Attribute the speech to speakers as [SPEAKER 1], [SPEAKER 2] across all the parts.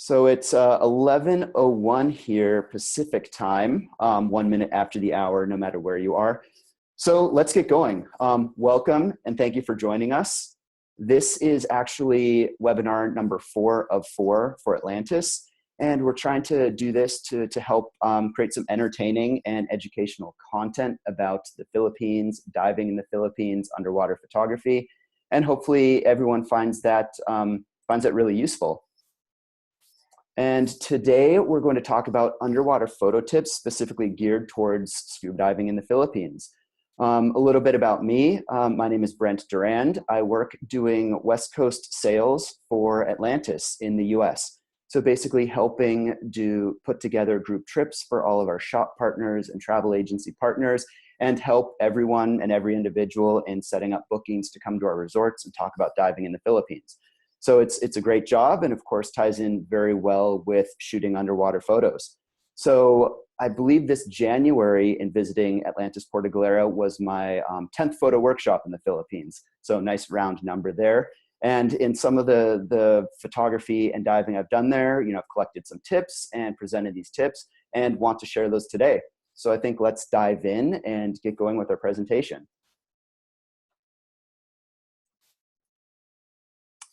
[SPEAKER 1] So it's 11:01 here Pacific time, 1 minute after the hour, no matter where you are. So let's get going. Welcome and thank you for joining us. This is actually webinar number 4 of 4 for Atlantis. And we're trying to do this to help create some entertaining and educational content about the Philippines, diving in the Philippines, underwater photography. And hopefully everyone finds that really useful. And today we're going to talk about underwater photo tips specifically geared towards scuba diving in the Philippines. A little bit about me. My name is Brent Durand. I work doing West Coast sales for Atlantis in the US. So basically helping put together group trips for all of our shop partners and travel agency partners and help everyone and every individual in setting up bookings to come to our resorts and talk about diving in the Philippines. So it's a great job and of course ties in very well with shooting underwater photos. So I believe this January in visiting Atlantis Puerto Galera was my 10th photo workshop in the Philippines. So nice round number there. And in some of the photography and diving I've done there, I've collected some tips and presented these tips and want to share those today. So I think let's dive in and get going with our presentation.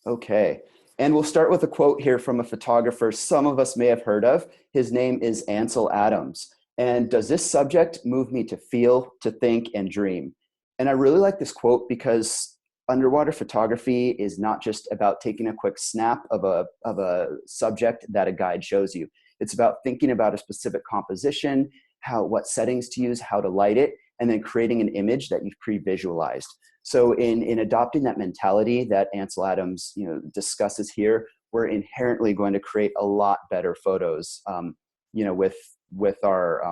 [SPEAKER 1] Okay, and we'll start with a quote here from a photographer some of us may have heard of. His name is Ansel Adams. And does this subject move me to feel, to think, and dream? And I really like this quote because underwater photography is not just about taking a quick snap of a subject that a guide shows you. It's about thinking about a specific composition, what settings to use, how to light it, and then creating an image that you've pre-visualized. So in adopting that mentality that Ansel Adams discusses here, we're inherently going to create a lot better photos, with our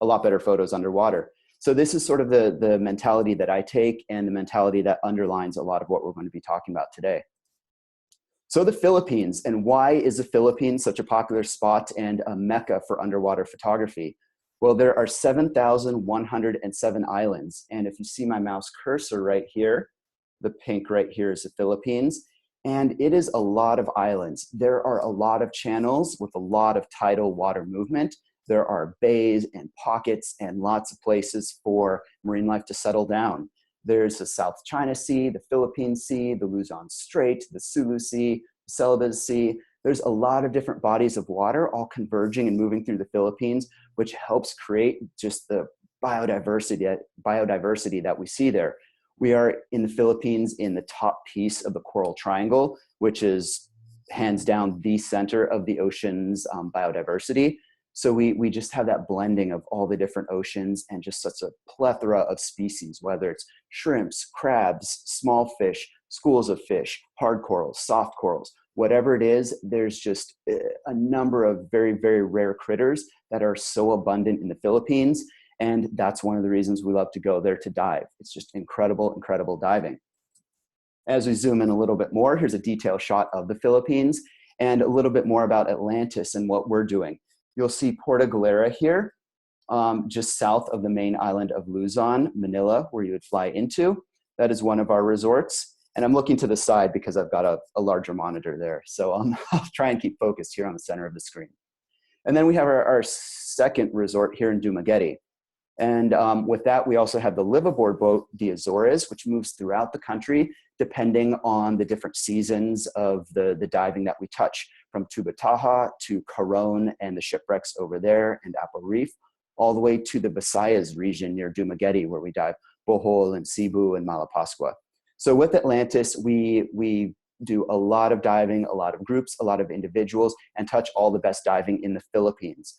[SPEAKER 1] a lot better photos underwater. So this is sort of the mentality that I take and the mentality that underlines a lot of what we're going to be talking about today. So the Philippines, and why is the Philippines such a popular spot and a mecca for underwater photography? Well, there are 7,107 islands. And if you see my mouse cursor right here, the pink right here is the Philippines. And it is a lot of islands. There are a lot of channels with a lot of tidal water movement. There are bays and pockets and lots of places for marine life to settle down. There's the South China Sea, the Philippine Sea, the Luzon Strait, the Sulu Sea, the Celebes Sea. There's a lot of different bodies of water all converging and moving through the Philippines, which helps create just the biodiversity that we see there. We are in the Philippines in the top piece of the Coral Triangle, which is hands down the center of the ocean's biodiversity. So we just have that blending of all the different oceans and just such a plethora of species, whether it's shrimps, crabs, small fish, schools of fish, hard corals, soft corals, whatever it is, there's just a number of very, very rare critters that are so abundant in the Philippines. And that's one of the reasons we love to go there to dive. It's just incredible, incredible diving. As we zoom in a little bit more, here's a detailed shot of the Philippines and a little bit more about Atlantis and what we're doing. You'll see Puerto Galera here, just south of the main island of Luzon, Manila, where you would fly into. That is one of our resorts. And I'm looking to the side because I've got a larger monitor there. So I'll try and keep focused here on the center of the screen. And then we have our second resort here in Dumaguete. And with that, we also have the liveaboard boat, the Azores, which moves throughout the country, depending on the different seasons of the diving that we touch, from Tubataha to Coron and the shipwrecks over there and Apple Reef, all the way to the Visayas region near Dumaguete, where we dive Bohol and Cebu and Malapascua. So with Atlantis, we do a lot of diving, a lot of groups, a lot of individuals, and touch all the best diving in the Philippines.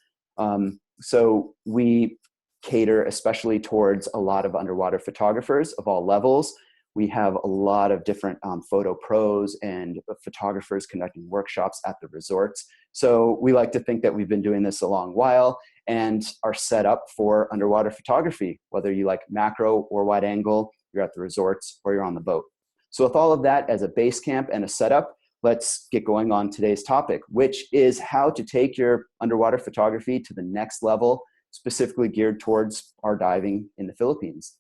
[SPEAKER 1] So we cater especially towards a lot of underwater photographers of all levels. We have a lot of different photo pros and photographers conducting workshops at the resorts. So we like to think that we've been doing this a long while and are set up for underwater photography, whether you like macro or wide angle, you're at the resorts or you're on the boat. So with all of that as a base camp and a setup, let's get going on today's topic, which is how to take your underwater photography to the next level, specifically geared towards our diving in the Philippines.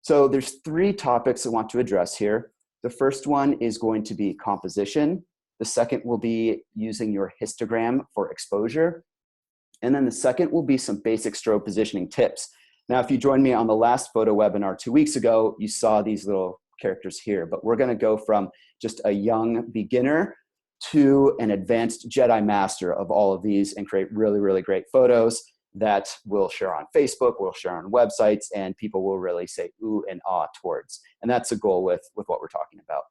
[SPEAKER 1] So there's 3 topics I want to address here. The first one is going to be composition. The second will be using your histogram for exposure. And then the second will be some basic strobe positioning tips. Now, if you joined me on the last photo webinar 2 weeks ago, you saw these little characters here, but we're gonna go from just a young beginner to an advanced Jedi master of all of these and create really, really great photos that we'll share on Facebook, we'll share on websites, and people will really say ooh and ah towards. And that's the goal with what we're talking about.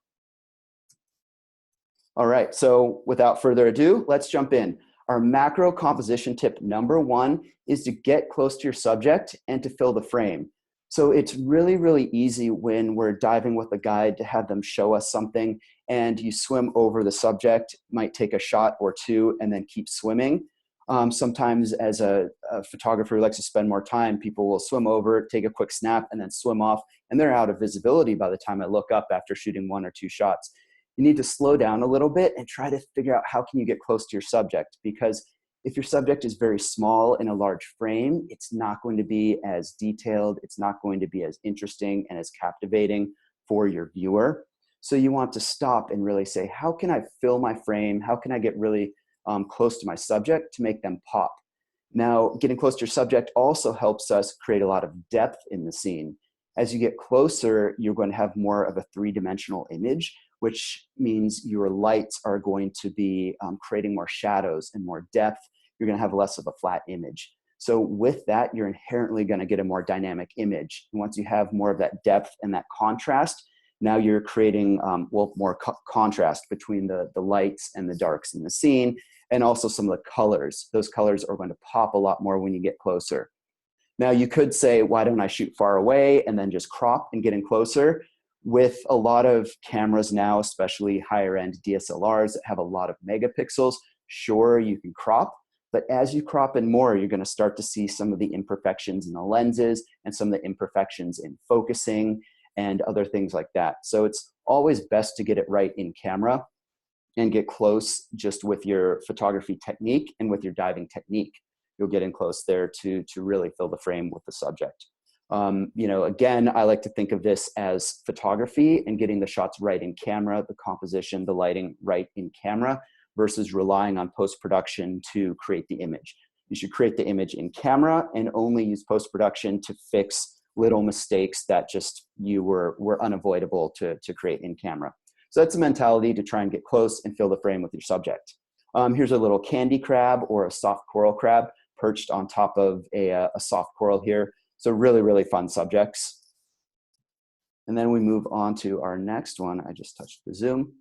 [SPEAKER 1] All right, so without further ado, let's jump in. Our macro composition tip number 1 is to get close to your subject and to fill the frame. So it's really, really easy when we're diving with a guide to have them show us something and you swim over the subject, might take a shot or two and then keep swimming. Sometimes as a photographer who likes to spend more time, people will swim over, take a quick snap and then swim off, and they're out of visibility by the time I look up after shooting 1 or 2 shots. You need to slow down a little bit and try to figure out how can you get close to your subject, because if your subject is very small in a large frame, it's not going to be as detailed, it's not going to be as interesting and as captivating for your viewer. So you want to stop and really say, how can I fill my frame? How can I get really close to my subject to make them pop? Now, getting close to your subject also helps us create a lot of depth in the scene. As you get closer, you're going to have more of a 3-dimensional image, which means your lights are going to be creating more shadows and more depth. You're going to have less of a flat image. So with that, you're inherently going to get a more dynamic image. And once you have more of that depth and that contrast, now you're creating more contrast between the lights and the darks in the scene, and also some of the colors. Those colors are going to pop a lot more when you get closer. Now you could say, why don't I shoot far away and then just crop and get in closer? With a lot of cameras now, especially higher end DSLRs that have a lot of megapixels, sure, you can crop, but as you crop in more, you're going to start to see some of the imperfections in the lenses and some of the imperfections in focusing and other things like that. So it's always best to get it right in camera and get close just with your photography technique and with your diving technique. You'll get in close there to really fill the frame with the subject. You know, again, I like to think of this as photography and getting the shots right in camera, the composition, the lighting right in camera, versus relying on post-production to create the image. You should create the image in camera and only use post-production to fix little mistakes that just were unavoidable to create in camera. So that's a mentality to try and get close and fill the frame with your subject. Here's a little candy crab or a soft coral crab perched on top of a soft coral here. So really, really fun subjects. And then we move on to our next one. I just touched the zoom.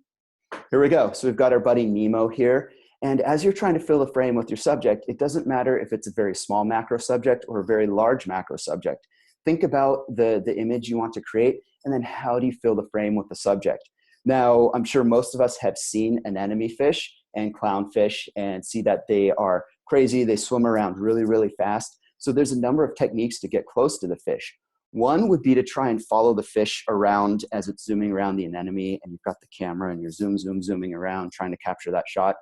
[SPEAKER 1] Here we go. So we've got our buddy Nemo here. And as you're trying to fill the frame with your subject, it doesn't matter if it's a very small macro subject or a very large macro subject. Think about the image you want to create, and then how do you fill the frame with the subject? Now, I'm sure most of us have seen anemone fish and clownfish and see that they are crazy. They swim around really, really fast. So there's a number of techniques to get close to the fish. One would be to try and follow the fish around as it's zooming around the anemone, and you've got the camera and you're zooming around trying to capture that shot,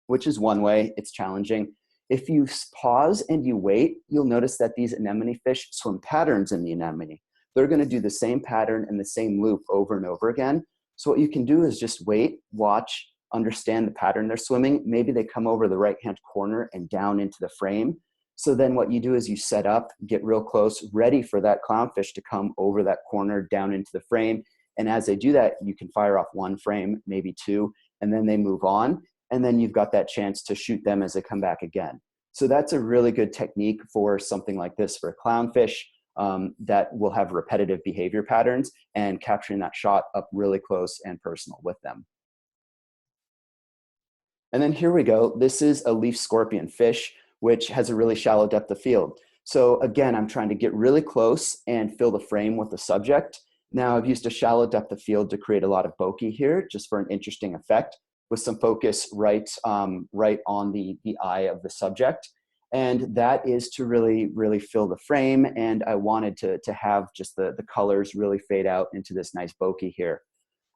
[SPEAKER 1] which is one way. It's challenging. If you pause and you wait, you'll notice that these anemone fish swim patterns in the anemone. They're going to do the same pattern and the same loop over and over again. So what you can do is just wait, watch, understand the pattern they're swimming. Maybe they come over the right-hand corner and down into the frame. So then what you do is you set up, get real close, ready for that clownfish to come over that corner down into the frame. And as they do that, you can fire off 1 frame, maybe 2, and then they move on. And then you've got that chance to shoot them as they come back again. So that's a really good technique for something like this, for a clownfish that will have repetitive behavior patterns and capturing that shot up really close and personal with them. And then here we go. This is a leaf scorpion fish, which has a really shallow depth of field. So again, I'm trying to get really close and fill the frame with the subject. Now I've used a shallow depth of field to create a lot of bokeh here, just for an interesting effect, with some focus right on the eye of the subject. And that is to really, really fill the frame. And I wanted to have just the colors really fade out into this nice bokeh here.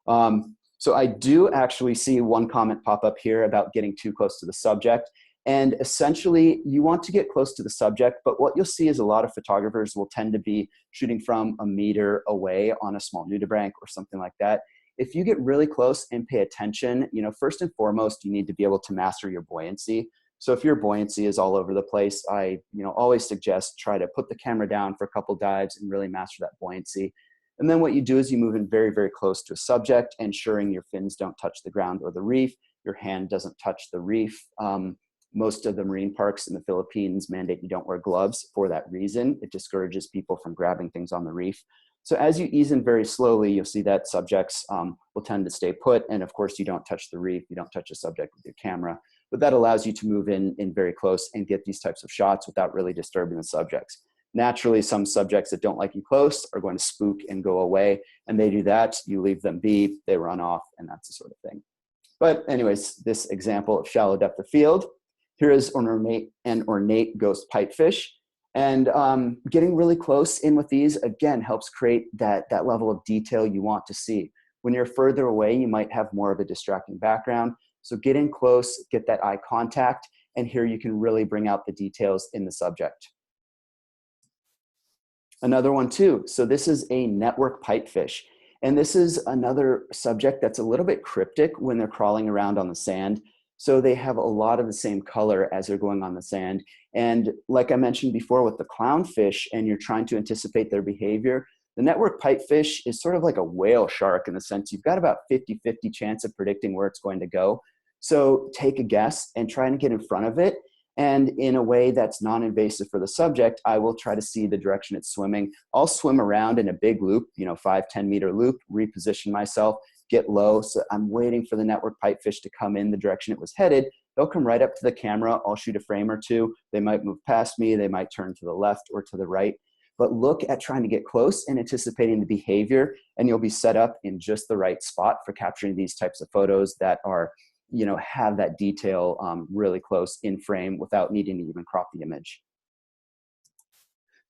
[SPEAKER 1] So I do actually see one comment pop up here about getting too close to the subject. And essentially, you want to get close to the subject, but what you'll see is a lot of photographers will tend to be shooting from a meter away on a small nudibranch or something like that. if you get really close and pay attention, you know, first and foremost, you need to be able to master your buoyancy. So if your buoyancy is all over the place, I, you know, always suggest try to put the camera down for a couple dives and really master that buoyancy. And then what you do is you move in very, very close to a subject, ensuring your fins don't touch the ground or the reef. Your hand doesn't touch the reef. Most of the marine parks in the Philippines mandate you don't wear gloves for that reason. It discourages people from grabbing things on the reef. So as you ease in very slowly, you'll see that subjects will tend to stay put. And of course, you don't touch the reef, you don't touch a subject with your camera. But that allows you to move in very close and get these types of shots without really disturbing the subjects. Naturally, some subjects that don't like you close are going to spook and go away. And they do that, you leave them be, they run off, and that's the sort of thing. But anyways, this example of shallow depth of field. Here is an ornate ghost pipefish. And getting really close in with these, again, helps create that level of detail you want to see. When you're further away, you might have more of a distracting background. So get in close, get that eye contact, and here you can really bring out the details in the subject. Another one too. So this is a network pipefish. And this is another subject that's a little bit cryptic when they're crawling around on the sand. So they have a lot of the same color as they're going on the sand. And like I mentioned before with the clownfish, and you're trying to anticipate their behavior, the network pipefish is sort of like a whale shark in the sense you've got about 50-50 chance of predicting where it's going to go. So take a guess and try and get in front of it. And in a way that's non-invasive for the subject, I will try to see the direction it's swimming. I'll swim around in a big loop, you know, 5-10 meter loop, reposition myself, get low. So I'm waiting for the network pipefish to come in the direction it was headed. They'll come right up to the camera. I'll shoot a frame or two. They might move past me. They might turn to the left or to the right. But look at trying to get close and anticipating the behavior, and you'll be set up in just the right spot for capturing these types of photos that are, you know, have that detail really close in frame without needing to even crop the image.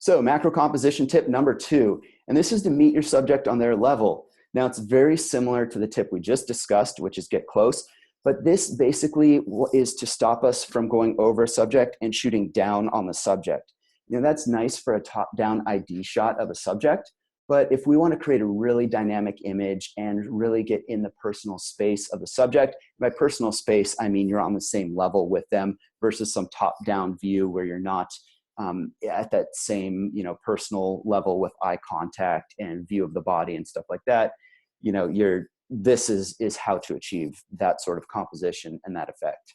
[SPEAKER 1] So macro composition tip number 2, and this is to meet your subject on their level. Now it's very similar to the tip we just discussed, which is get close, but this basically is to stop us from going over a subject and shooting down on the subject. You know, that's nice for a top-down ID shot of a subject, but if we want to create a really dynamic image and really get in the personal space of the subject, by personal space, I mean you're on the same level with them versus some top-down view where you're not at that same, you know, personal level with eye contact and view of the body and stuff like that. You know, this is how to achieve that sort of composition and that effect.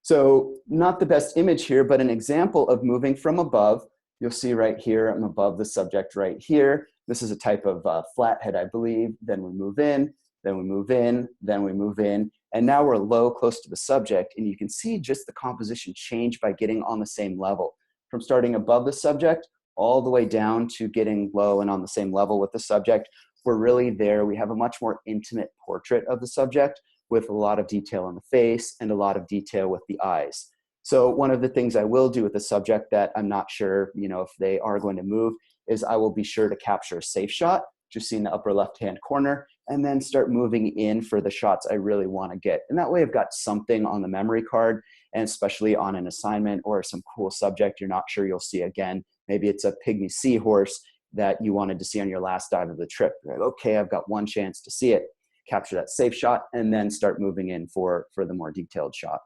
[SPEAKER 1] So not the best image here, but an example of moving from above. You'll see right here, I'm above the subject right here. This is a type of flathead, I believe. Then we move in, then we move in, then we move in. And now we're low, close to the subject. And you can see just the composition change by getting on the same level. From starting above the subject all the way down to getting low and on the same level with the subject. We're really there. We have a much more intimate portrait of the subject with a lot of detail on the face and a lot of detail with the eyes. So one of the things I will do with the subject that I'm not sure, you know, if they are going to move is I will be sure to capture a safe shot, just see in the upper left-hand corner, and then start moving in for the shots I really want to get. And that way I've got something on the memory card, and especially on an assignment or some cool subject you're not sure you'll see again. Maybe it's a pygmy seahorse that you wanted to see on your last dive of the trip. You're like, okay, I've got one chance to see it. Capture that safe shot and then start moving in for the more detailed shot.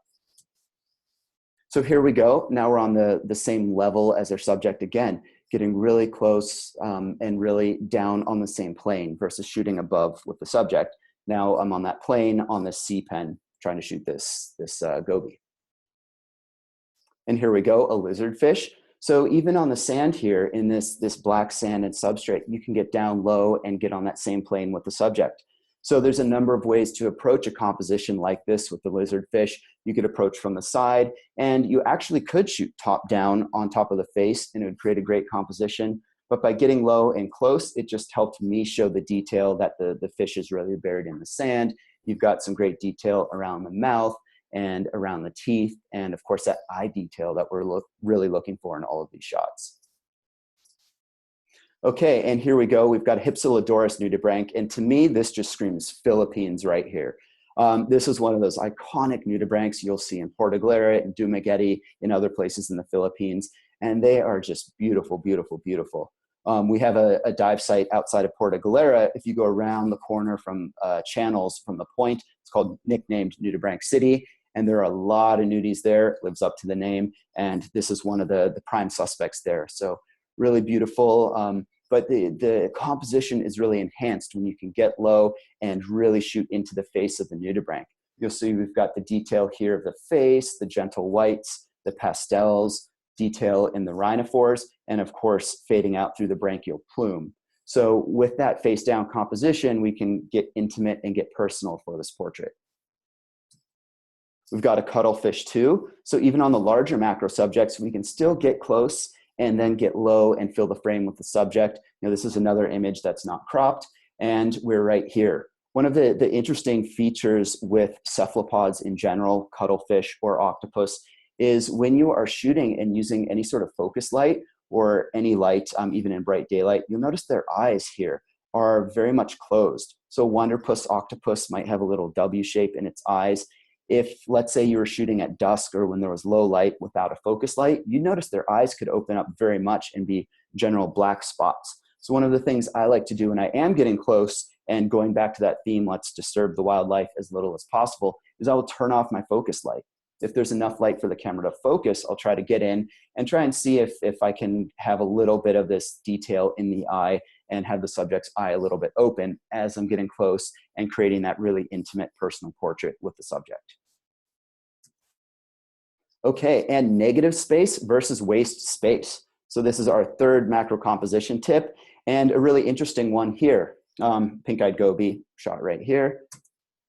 [SPEAKER 1] So here we go. Now we're on the same level as our subject again, getting really close and really down on the same plane versus shooting above with the subject. Now I'm on that plane on this sea pen trying to shoot this goby. And here we go, a lizardfish. So even on the sand here in this black sand and substrate, you can get down low and get on that same plane with the subject. So there's a number of ways to approach a composition like this with the lizardfish. You could approach from the side, and you actually could shoot top down on top of the face, and it would create a great composition. But by getting low and close, it just helped me show the detail that the fish is really buried in the sand. You've got some great detail around the mouth and around the teeth, and of course that eye detail that we're really looking for in all of these shots. Okay, and here we go. We've got Hypsilodoris nudibranch, and to me, this just screams Philippines right here. This is one of those iconic nudibranchs you'll see in Porto Alegre and Dumaguete, in other places in the Philippines, and they are just beautiful, beautiful, beautiful. We have a dive site outside of Porto Galera. If you go around the corner from Channels from the point, it's called nicknamed Nudibranch City. And there are a lot of nudies there. It lives up to the name. And this is one of the prime suspects there. So really beautiful. But the composition is really enhanced when you can get low and really shoot into the face of the nudibranch. You'll see we've got the detail here of the face, the gentle whites, the pastels, detail in the rhinophores, and of course, fading out through the branchial plume. So with that face down composition, we can get intimate and get personal for this portrait. We've got a cuttlefish too. So even on the larger macro subjects, we can still get close and then get low and fill the frame with the subject. You know, this is another image that's not cropped, and we're right here. One of the interesting features with cephalopods in general, cuttlefish or octopus, is when you are shooting and using any sort of focus light or any light, even in bright daylight, you'll notice their eyes here are very much closed. So Wonderpuss octopus might have a little W shape in its eyes. If, let's say, you were shooting at dusk or when there was low light without a focus light, you notice their eyes could open up very much and be general black spots. So one of the things I like to do when I am getting close and going back to that theme, let's disturb the wildlife as little as possible, is I will turn off my focus light. If there's enough light for the camera to focus, I'll try to get in and try and see if I can have a little bit of this detail in the eye and have the subject's eye a little bit open as I'm getting close and creating that really intimate personal portrait with the subject. Okay, and negative space versus waste space. So this is our third macro composition tip, and a really interesting one here. Pink-eyed goby shot right here.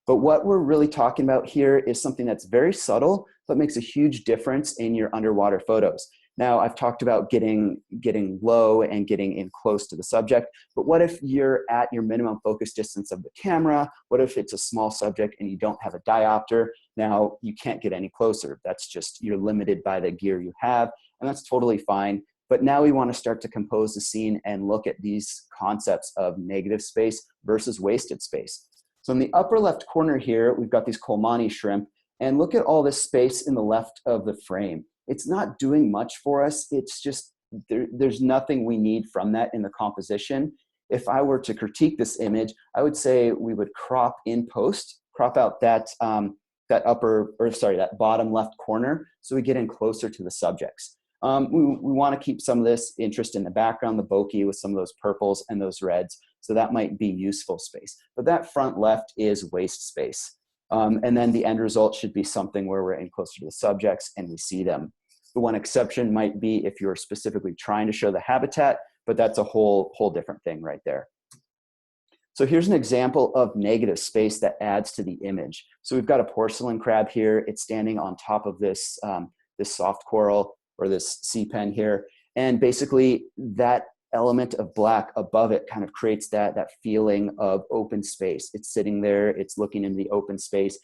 [SPEAKER 1] But what we're really talking about here is something that's very subtle, but makes a huge difference in your underwater photos. Now, I've talked about getting low and getting in close to the subject, but what if you're at your minimum focus distance of the camera? What if it's a small subject and you don't have a diopter? Now, you can't get any closer. That's just, you're limited by the gear you have, and that's totally fine. But now we want to start to compose the scene and look at these concepts of negative space versus wasted space. So in the upper left corner here, we've got these Colmani shrimp, and look at all this space in the left of the frame. It's not doing much for us. It's just, there's nothing we need from that in the composition. If I were to critique this image, I would say we would crop in post, crop out that, that bottom left corner so we get in closer to the subjects. We want to keep some of this interest in the background, the bokeh with some of those purples and those reds. So that might be useful space. But that front left is waste space. And then the end result should be something where we're in closer to the subjects and we see them. The one exception might be if you're specifically trying to show the habitat, but that's a whole different thing right there. So here's an example of negative space that adds to the image. So we've got a porcelain crab here. It's standing on top of this, this soft coral or this sea pen here. And basically that element of black above it kind of creates that feeling of open space. It's sitting there, it's looking into the open space.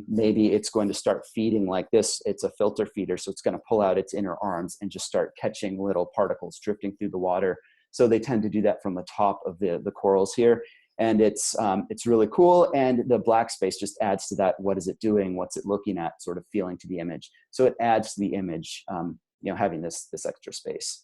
[SPEAKER 1] Maybe it's going to start feeding like this. It's a filter feeder, so it's going to pull out its inner arms and just start catching little particles drifting through the water. So they tend to do that from the top of the corals here. And it's really cool, and the black space just adds to that. What is it doing? What's it looking at? Sort of feeling to the image. So it adds to the image, you know, having this extra space.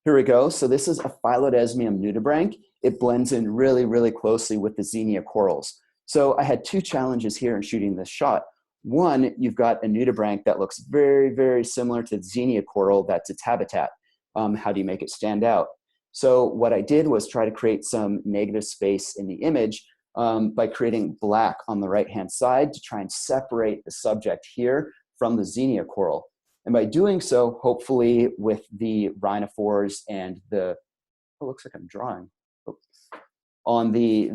[SPEAKER 1] Here we go. So this is a Phylodesmium nudibranch. It blends in really, really closely with the Xenia corals. So I had two challenges here in shooting this shot. One, you've got a nudibranch that looks very, very similar to the Xenia coral. That's its habitat. How do you make it stand out? So what I did was try to create some negative space in the image by creating black on the right-hand side to try and separate the subject here from the Xenia coral. And by doing so, hopefully with the rhinophores and the, oh, looks like I'm drawing. Oh. On the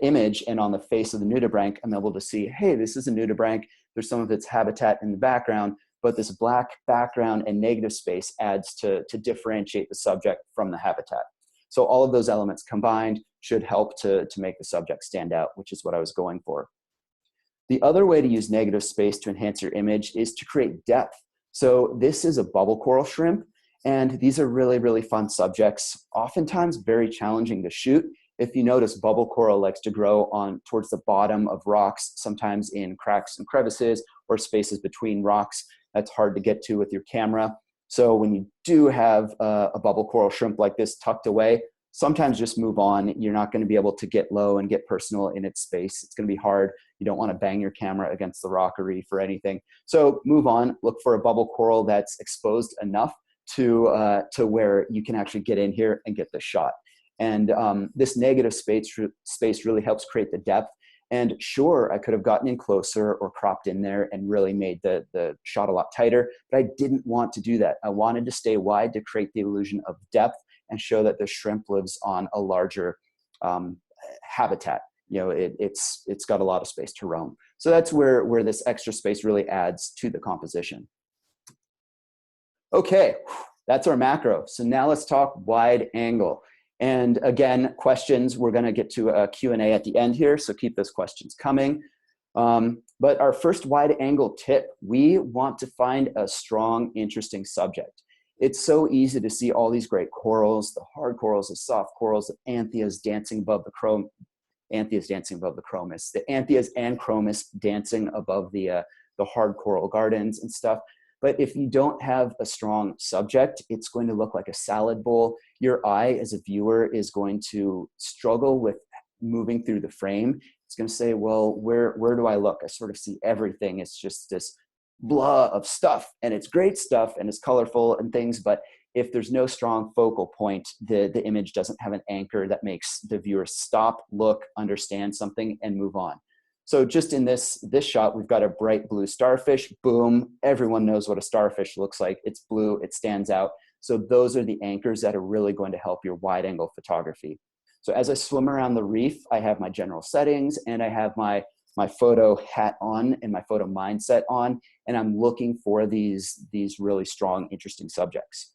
[SPEAKER 1] image and on the face of the nudibranch, I'm able to see, hey, this is a nudibranch. There's some of its habitat in the background, but this black background and negative space adds to differentiate the subject from the habitat. So all of those elements combined should help to make the subject stand out, which is what I was going for. The other way to use negative space to enhance your image is to create depth. So this is a bubble coral shrimp, and these are really, really fun subjects, oftentimes very challenging to shoot. If you notice, bubble coral likes to grow towards the bottom of rocks, sometimes in cracks and crevices or spaces between rocks. That's hard to get to with your camera. So when you do have a bubble coral shrimp like this tucked away, sometimes just move on. You're not going to be able to get low and get personal in its space. It's going to be hard. You don't want to bang your camera against the rock or reef or anything. So move on, look for a bubble coral that's exposed enough to where you can actually get in here and get the shot. And this negative space really helps create the depth. And sure, I could have gotten in closer or cropped in there and really made the shot a lot tighter, but I didn't want to do that. I wanted to stay wide to create the illusion of depth and show that the shrimp lives on a larger habitat. You know, it's got a lot of space to roam. So that's where this extra space really adds to the composition. Okay, that's our macro. So now let's talk wide angle. And again, questions, we're gonna get to a Q&A at the end here, so keep those questions coming. But our first wide angle tip, we want to find a strong, interesting subject. It's so easy to see all these great corals, the hard corals, the soft corals, the anthias dancing above the anthias dancing above the chromis, the anthias and chromis dancing above the hard coral gardens and stuff. But if you don't have a strong subject, it's going to look like a salad bowl. Your eye as a viewer is going to struggle with moving through the frame. It's going to say, well, where do I look? I sort of see everything. It's just this blah of stuff, and it's great stuff and it's colorful and things, but if there's no strong focal point, the image doesn't have an anchor that makes the viewer stop, look, understand something, and move on. So just in this shot, we've got a bright blue starfish. Boom, everyone knows what a starfish looks like. It's blue, it stands out. So those are the anchors that are really going to help your wide angle photography. So as I swim around the reef, I have my general settings and I have my photo hat on and my photo mindset on, and I'm looking for these really strong, interesting subjects.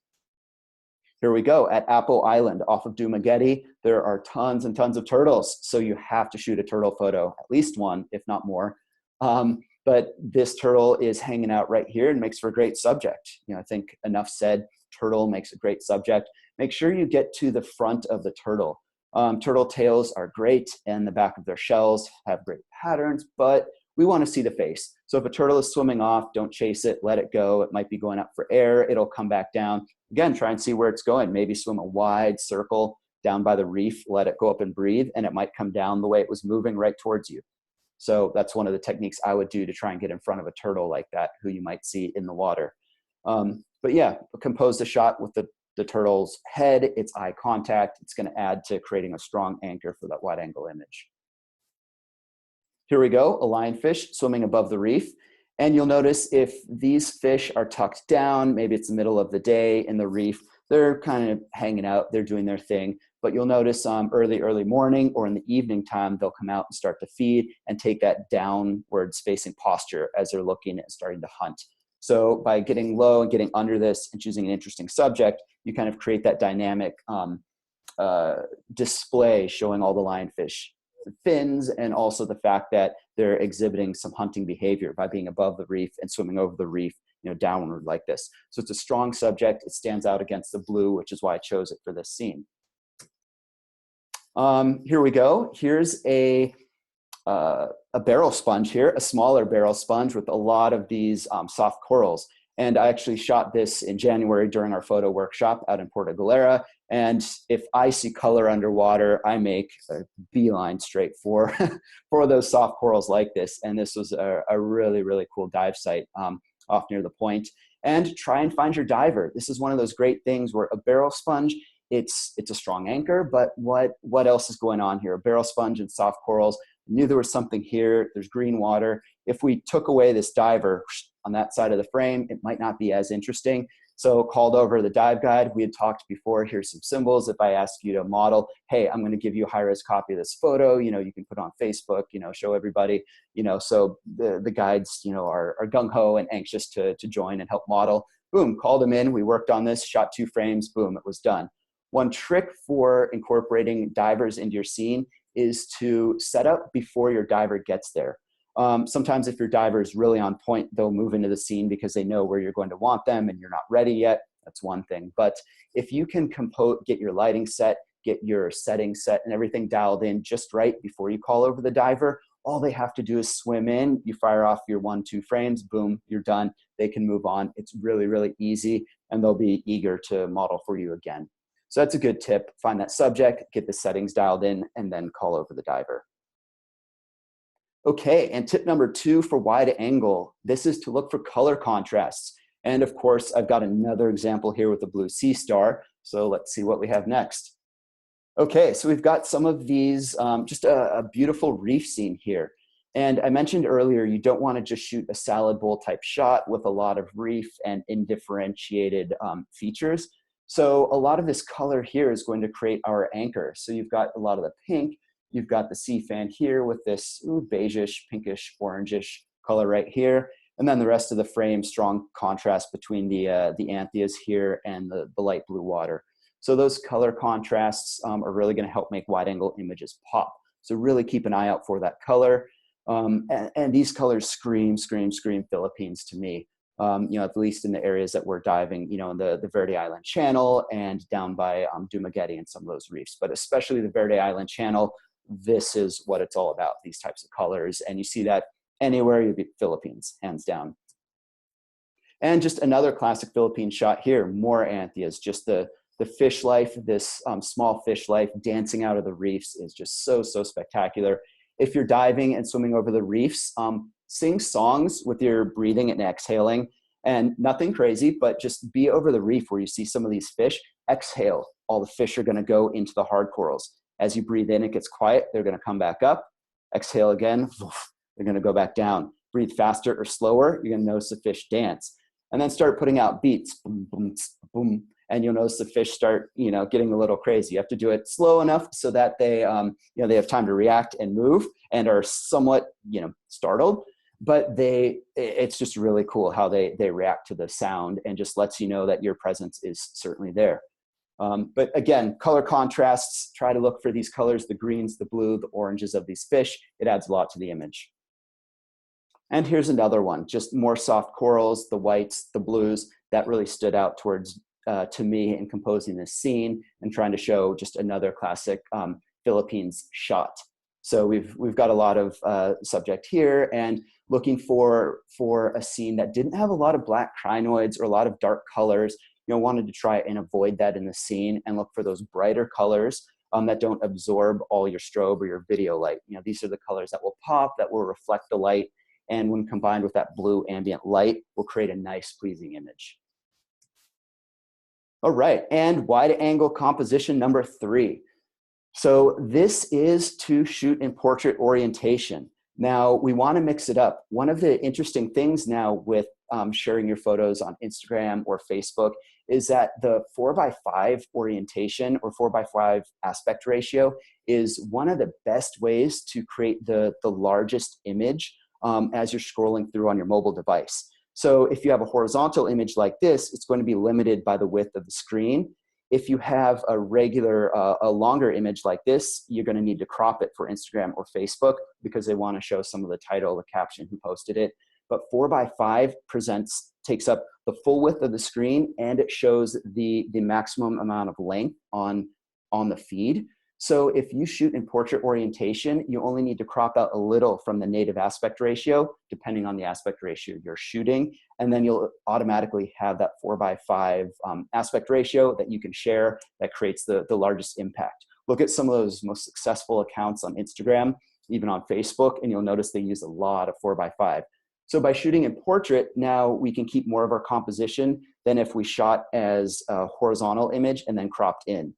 [SPEAKER 1] Here we go, at Apple Island off of Dumaguete, there are tons and tons of turtles. So you have to shoot a turtle photo, at least one, if not more. But this turtle is hanging out right here and makes for a great subject. You know, I think enough said, turtle makes a great subject. Make sure you get to the front of the turtle. Turtle tails are great and the back of their shells have great patterns, but we want to see the face. So if a turtle is swimming off, don't chase it, let it go. It might be going up for air, it'll come back down. Again, try and see where it's going. Maybe swim a wide circle down by the reef, let it go up and breathe, and it might come down the way it was moving right towards you. So that's one of the techniques I would do to try and get in front of a turtle like that, who you might see in the water. But yeah, compose the shot with the turtle's head, its eye contact. It's going to add to creating a strong anchor for that wide angle image. Here we go, a lionfish swimming above the reef. And you'll notice if these fish are tucked down, maybe it's the middle of the day in the reef, they're kind of hanging out, they're doing their thing. But you'll notice early morning or in the evening time, they'll come out and start to feed and take that downwards facing posture as they're looking and starting to hunt. So by getting low and getting under this and choosing an interesting subject, you kind of create that dynamic display showing all the lionfish fins, and also the fact that they're exhibiting some hunting behavior by being above the reef and swimming over the reef, you know, downward like this. So it's a strong subject. It stands out against the blue, which is why I chose it for this scene. Here we go. Here's a barrel sponge here, a smaller barrel sponge with a lot of these soft corals. And I actually shot this in January during our photo workshop out in Puerto Galera. And if I see color underwater, I make a beeline straight for those soft corals like this. And this was a really, really cool dive site off near the point. And try and find your diver. This is one of those great things where a barrel sponge, it's a strong anchor, but what else is going on here? A barrel sponge and soft corals. I knew there was something here. There's green water. If we took away this diver on that side of the frame, it might not be as interesting. So called over the dive guide. We had talked before, here's some symbols. If I ask you to model, hey, I'm going to give you a high-res copy of this photo, you know, you can put it on Facebook, you know, show everybody, you know, so the guides, you know, are gung-ho and anxious to join and help model. Boom, called them in. We worked on this, shot 2 frames, boom, it was done. One trick for incorporating divers into your scene is to set up before your diver gets there. Sometimes if your diver is really on point, they'll move into the scene because they know where you're going to want them and you're not ready yet. That's one thing. But if you can get your lighting set, get your settings set and everything dialed in just right before you call over the diver, All they have to do is swim in, you fire off your 1-2 frames, boom, you're done. They can move on. It's really, really easy, and they'll be eager to model for you again. So that's a good tip. Find that subject, get the settings dialed in, and then call over the diver. Okay, and tip number 2 for wide angle, this is to look for color contrasts. And of course, I've got another example here with the blue sea star. So let's see what we have next. Okay, so we've got some of these, just a beautiful reef scene here. And I mentioned earlier, you don't want to just shoot a salad bowl type shot with a lot of reef and indifferentiated features. So a lot of this color here is going to create our anchor. So you've got a lot of the pink, you've got the sea fan here with this beigeish, pinkish, orangish color right here. And then the rest of the frame, strong contrast between the antheas here and the light blue water. So those color contrasts are really going to help make wide angle images pop. So really keep an eye out for that color. And these colors scream Philippines to me. At least in the areas that we're diving, in the Verde Island Channel and down by Dumaguete and some of those reefs, but especially the Verde Island Channel, this is what it's all about, these types of colors. And you see that anywhere, you'd be Philippines, hands down. And just another classic Philippine shot here, more antheas, just the fish life, this small fish life dancing out of the reefs is just so spectacular. If you're diving and swimming over the reefs, sing songs with your breathing and exhaling, and nothing crazy, but just be over the reef where you see some of these fish, exhale. All the fish are gonna go into the hard corals. As you breathe in, it gets quiet, they're gonna come back up. Exhale again, they're gonna go back down. Breathe faster or slower, you're gonna notice the fish dance. And then start putting out beats, boom, boom, boom, and you'll notice the fish start, getting a little crazy. You have to do it slow enough so that they, they have time to react and move and are somewhat, startled. But it's just really cool how they react to the sound and just lets you know that your presence is certainly there. But again, color contrasts, try to look for these colors, the greens, the blue, the oranges of these fish. It adds a lot to the image. And here's another one, just more soft corals, the whites, the blues, that really stood out to me in composing this scene and trying to show just another classic Philippines shot. So we've got a lot of subject here and looking for a scene that didn't have a lot of black crinoids or a lot of dark colors. Wanted to try and avoid that in the scene and look for those brighter colors that don't absorb all your strobe or your video light. These are the colors that will pop, that will reflect the light, and when combined with that blue ambient light, will create a nice, pleasing image. All right, and wide angle composition number 3. So this is to shoot in portrait orientation. Now, we want to mix it up. One of the interesting things now with sharing your photos on Instagram or Facebook is that the 4:5 orientation or 4:5 aspect ratio is one of the best ways to create the largest image as you're scrolling through on your mobile device. So if you have a horizontal image like this, it's going to be limited by the width of the screen. If you have a longer image like this, you're going to need to crop it for Instagram or Facebook because they want to show some of the title, the caption, who posted it. But 4:5 takes up the full width of the screen, and it shows the maximum amount of length on the feed. So if you shoot in portrait orientation, you only need to crop out a little from the native aspect ratio, depending on the aspect ratio you're shooting. And then you'll automatically have that 4:5 aspect ratio that you can share that creates the largest impact. Look at some of those most successful accounts on Instagram, even on Facebook, and you'll notice they use a lot of 4:5. So by shooting in portrait, now we can keep more of our composition than if we shot as a horizontal image and then cropped in.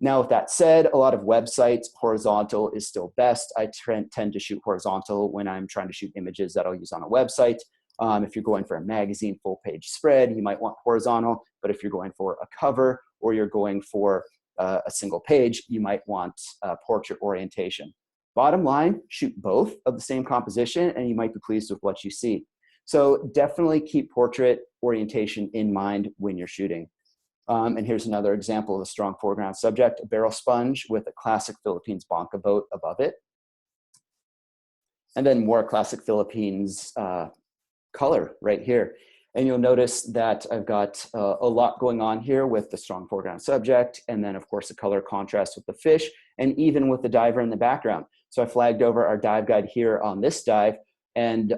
[SPEAKER 1] Now, with that said, a lot of websites, horizontal is still best. I tend to shoot horizontal when I'm trying to shoot images that I'll use on a website. If you're going for a magazine full page spread, you might want horizontal, but if you're going for a cover or you're going for a single page, you might want portrait orientation. Bottom line, shoot both of the same composition and you might be pleased with what you see. So definitely keep portrait orientation in mind when you're shooting. And here's another example of a strong foreground subject, a barrel sponge with a classic Philippines bonka boat above it. And then more classic Philippines color right here. And you'll notice that I've got a lot going on here with the strong foreground subject, and then of course the color contrast with the fish, and even with the diver in the background. So I flagged over our dive guide here on this dive and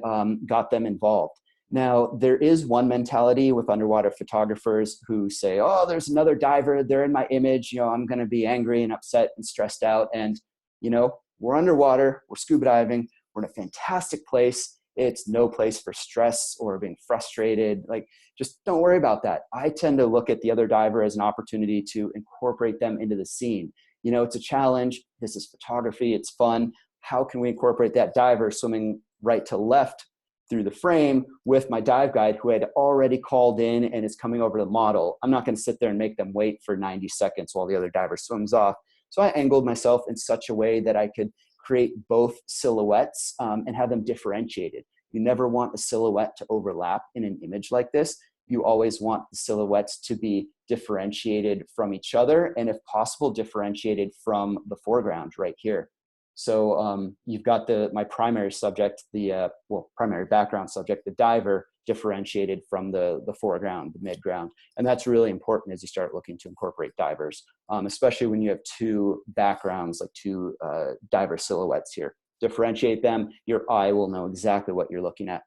[SPEAKER 1] got them involved. Now, there is one mentality with underwater photographers who say, oh, there's another diver, they're in my image, you know, I'm gonna be angry and upset and stressed out. And, you know, we're underwater, we're scuba diving, we're in a fantastic place. It's no place for stress or being frustrated. Like, just don't worry about that. I tend to look at the other diver as an opportunity to incorporate them into the scene. You know, it's a challenge. This is photography, it's fun. How can we incorporate that diver swimming right to left through the frame with my dive guide who had already called in and is coming over the model? I'm not going to sit there and make them wait for 90 seconds while the other diver swims off. So I angled myself in such a way that I could create both silhouettes and have them differentiated. You never want a silhouette to overlap in an image like this. You always want the silhouettes to be differentiated from each other, and if possible, differentiated from the foreground right here. So you've got my primary subject, primary background subject, the diver, differentiated from the foreground, the midground. And that's really important as you start looking to incorporate divers, especially when you have two backgrounds, like two diver silhouettes here. Differentiate them, your eye will know exactly what you're looking at.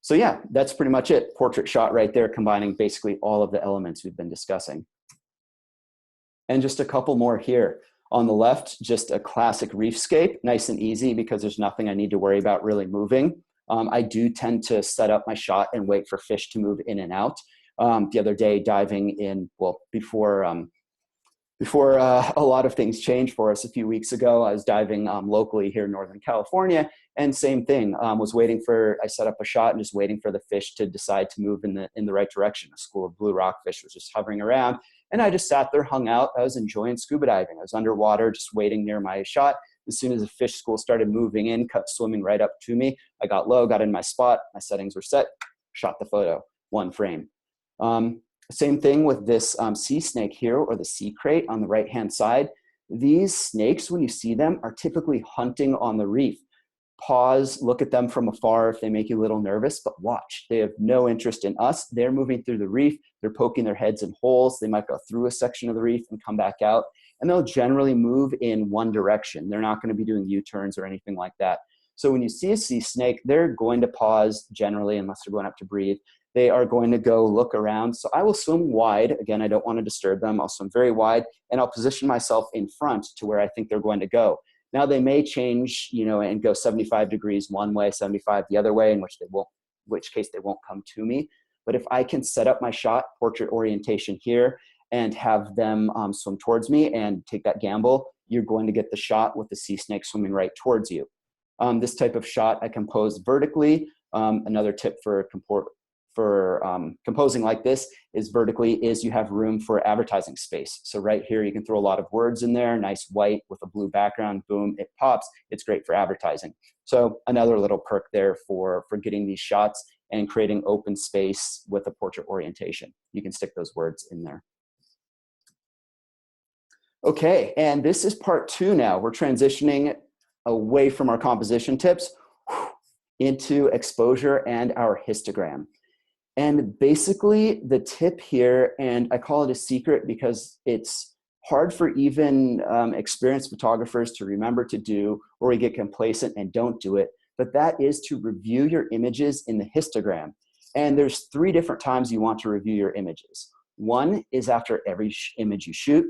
[SPEAKER 1] So yeah, that's pretty much it. Portrait shot right there, combining basically all of the elements we've been discussing. And just a couple more here. On the left, just a classic reefscape, nice and easy because there's nothing I need to worry about really moving. I do tend to set up my shot and wait for fish to move in and out. The other day diving in, well, before a lot of things changed for us a few weeks ago, I was diving locally here in Northern California, and same thing, I set up a shot and just waiting for the fish to decide to move in the right direction. A school of blue rockfish was just hovering around, and I just sat there, hung out. I was enjoying scuba diving. I was underwater, just waiting near my shot. As soon as the fish school started moving in, swimming right up to me, I got low, got in my spot, my settings were set, shot the photo, one frame. Same thing with this sea snake here, or the sea crate on the right-hand side. These snakes, when you see them, are typically hunting on the reef. Pause, look at them from afar if they make you a little nervous, but watch. They have no interest in us. They're moving through the reef. They're poking their heads in holes. They might go through a section of the reef and come back out, and they'll generally move in one direction. They're not going to be doing U-turns or anything like that. So when you see a sea snake, they're going to pause generally, unless they're going up to breathe. They are going to go look around. So I will swim wide. Again, I don't want to disturb them. I'll swim very wide, and I'll position myself in front to where I think they're going to go. Now they may change, you know, and go 75 degrees one way, 75 the other way, in which case they won't come to me. But if I can set up my shot, portrait orientation here, and have them swim towards me and take that gamble, you're going to get the shot with the sea snake swimming right towards you. This type of shot I compose vertically. Another tip for composing like this is vertically is you have room for advertising space. So right here, you can throw a lot of words in there, nice white with a blue background, boom, it pops. It's great for advertising. So another little perk there for getting these shots and creating open space with a portrait orientation. You can stick those words in there. Okay, and this is part 2 now. We're transitioning away from our composition tips into exposure and our histogram. And basically the tip here, and I call it a secret because it's hard for even experienced photographers to remember to do, or we get complacent and don't do it, but that is to review your images in the histogram. And there's 3 different times you want to review your images. 1 is after every image you shoot.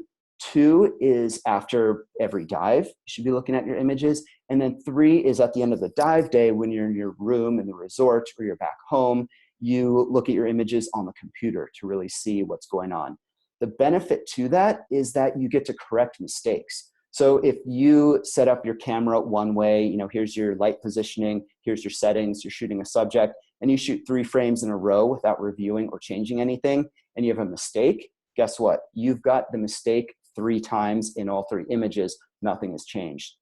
[SPEAKER 1] 2 is after every dive. You should be looking at your images. And then 3 is at the end of the dive day when you're in your room in the resort or you're back home. You look at your images on the computer to really see what's going on. The benefit to that is that you get to correct mistakes. So if you set up your camera one way, you know, here's your light positioning, here's your settings, you're shooting a subject, and you shoot 3 frames in a row without reviewing or changing anything, and you have a mistake, guess what? You've got the mistake 3 times in all 3 images, nothing has changed.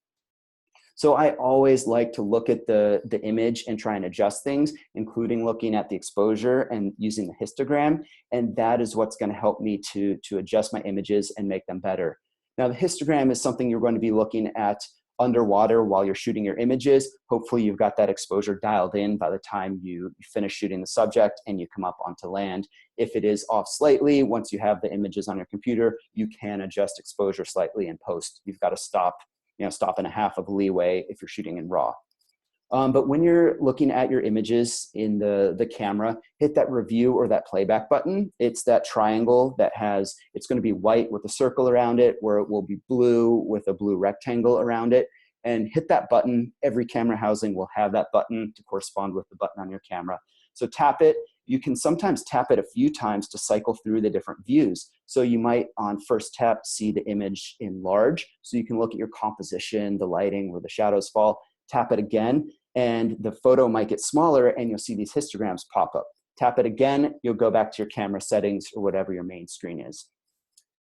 [SPEAKER 1] So I always like to look at the image and try and adjust things, including looking at the exposure and using the histogram. And that is what's going to help me to adjust my images and make them better. Now, the histogram is something you're going to be looking at underwater while you're shooting your images. Hopefully you've got that exposure dialed in by the time you finish shooting the subject and you come up onto land. If it is off slightly, once you have the images on your computer, you can adjust exposure slightly in post. You've got to stop stop and a half of leeway if you're shooting in RAW. But when you're looking at your images in the camera, hit that review or that playback button. It's that triangle that it's going to be white with a circle around it, or it will be blue with a blue rectangle around it. And hit that button. Every camera housing will have that button to correspond with the button on your camera. So tap it. You can sometimes tap it a few times to cycle through the different views. So you might on first tap see the image in large. So you can look at your composition, the lighting, where the shadows fall. Tap it again, and the photo might get smaller and you'll see these histograms pop up. Tap it again, you'll go back to your camera settings or whatever your main screen is.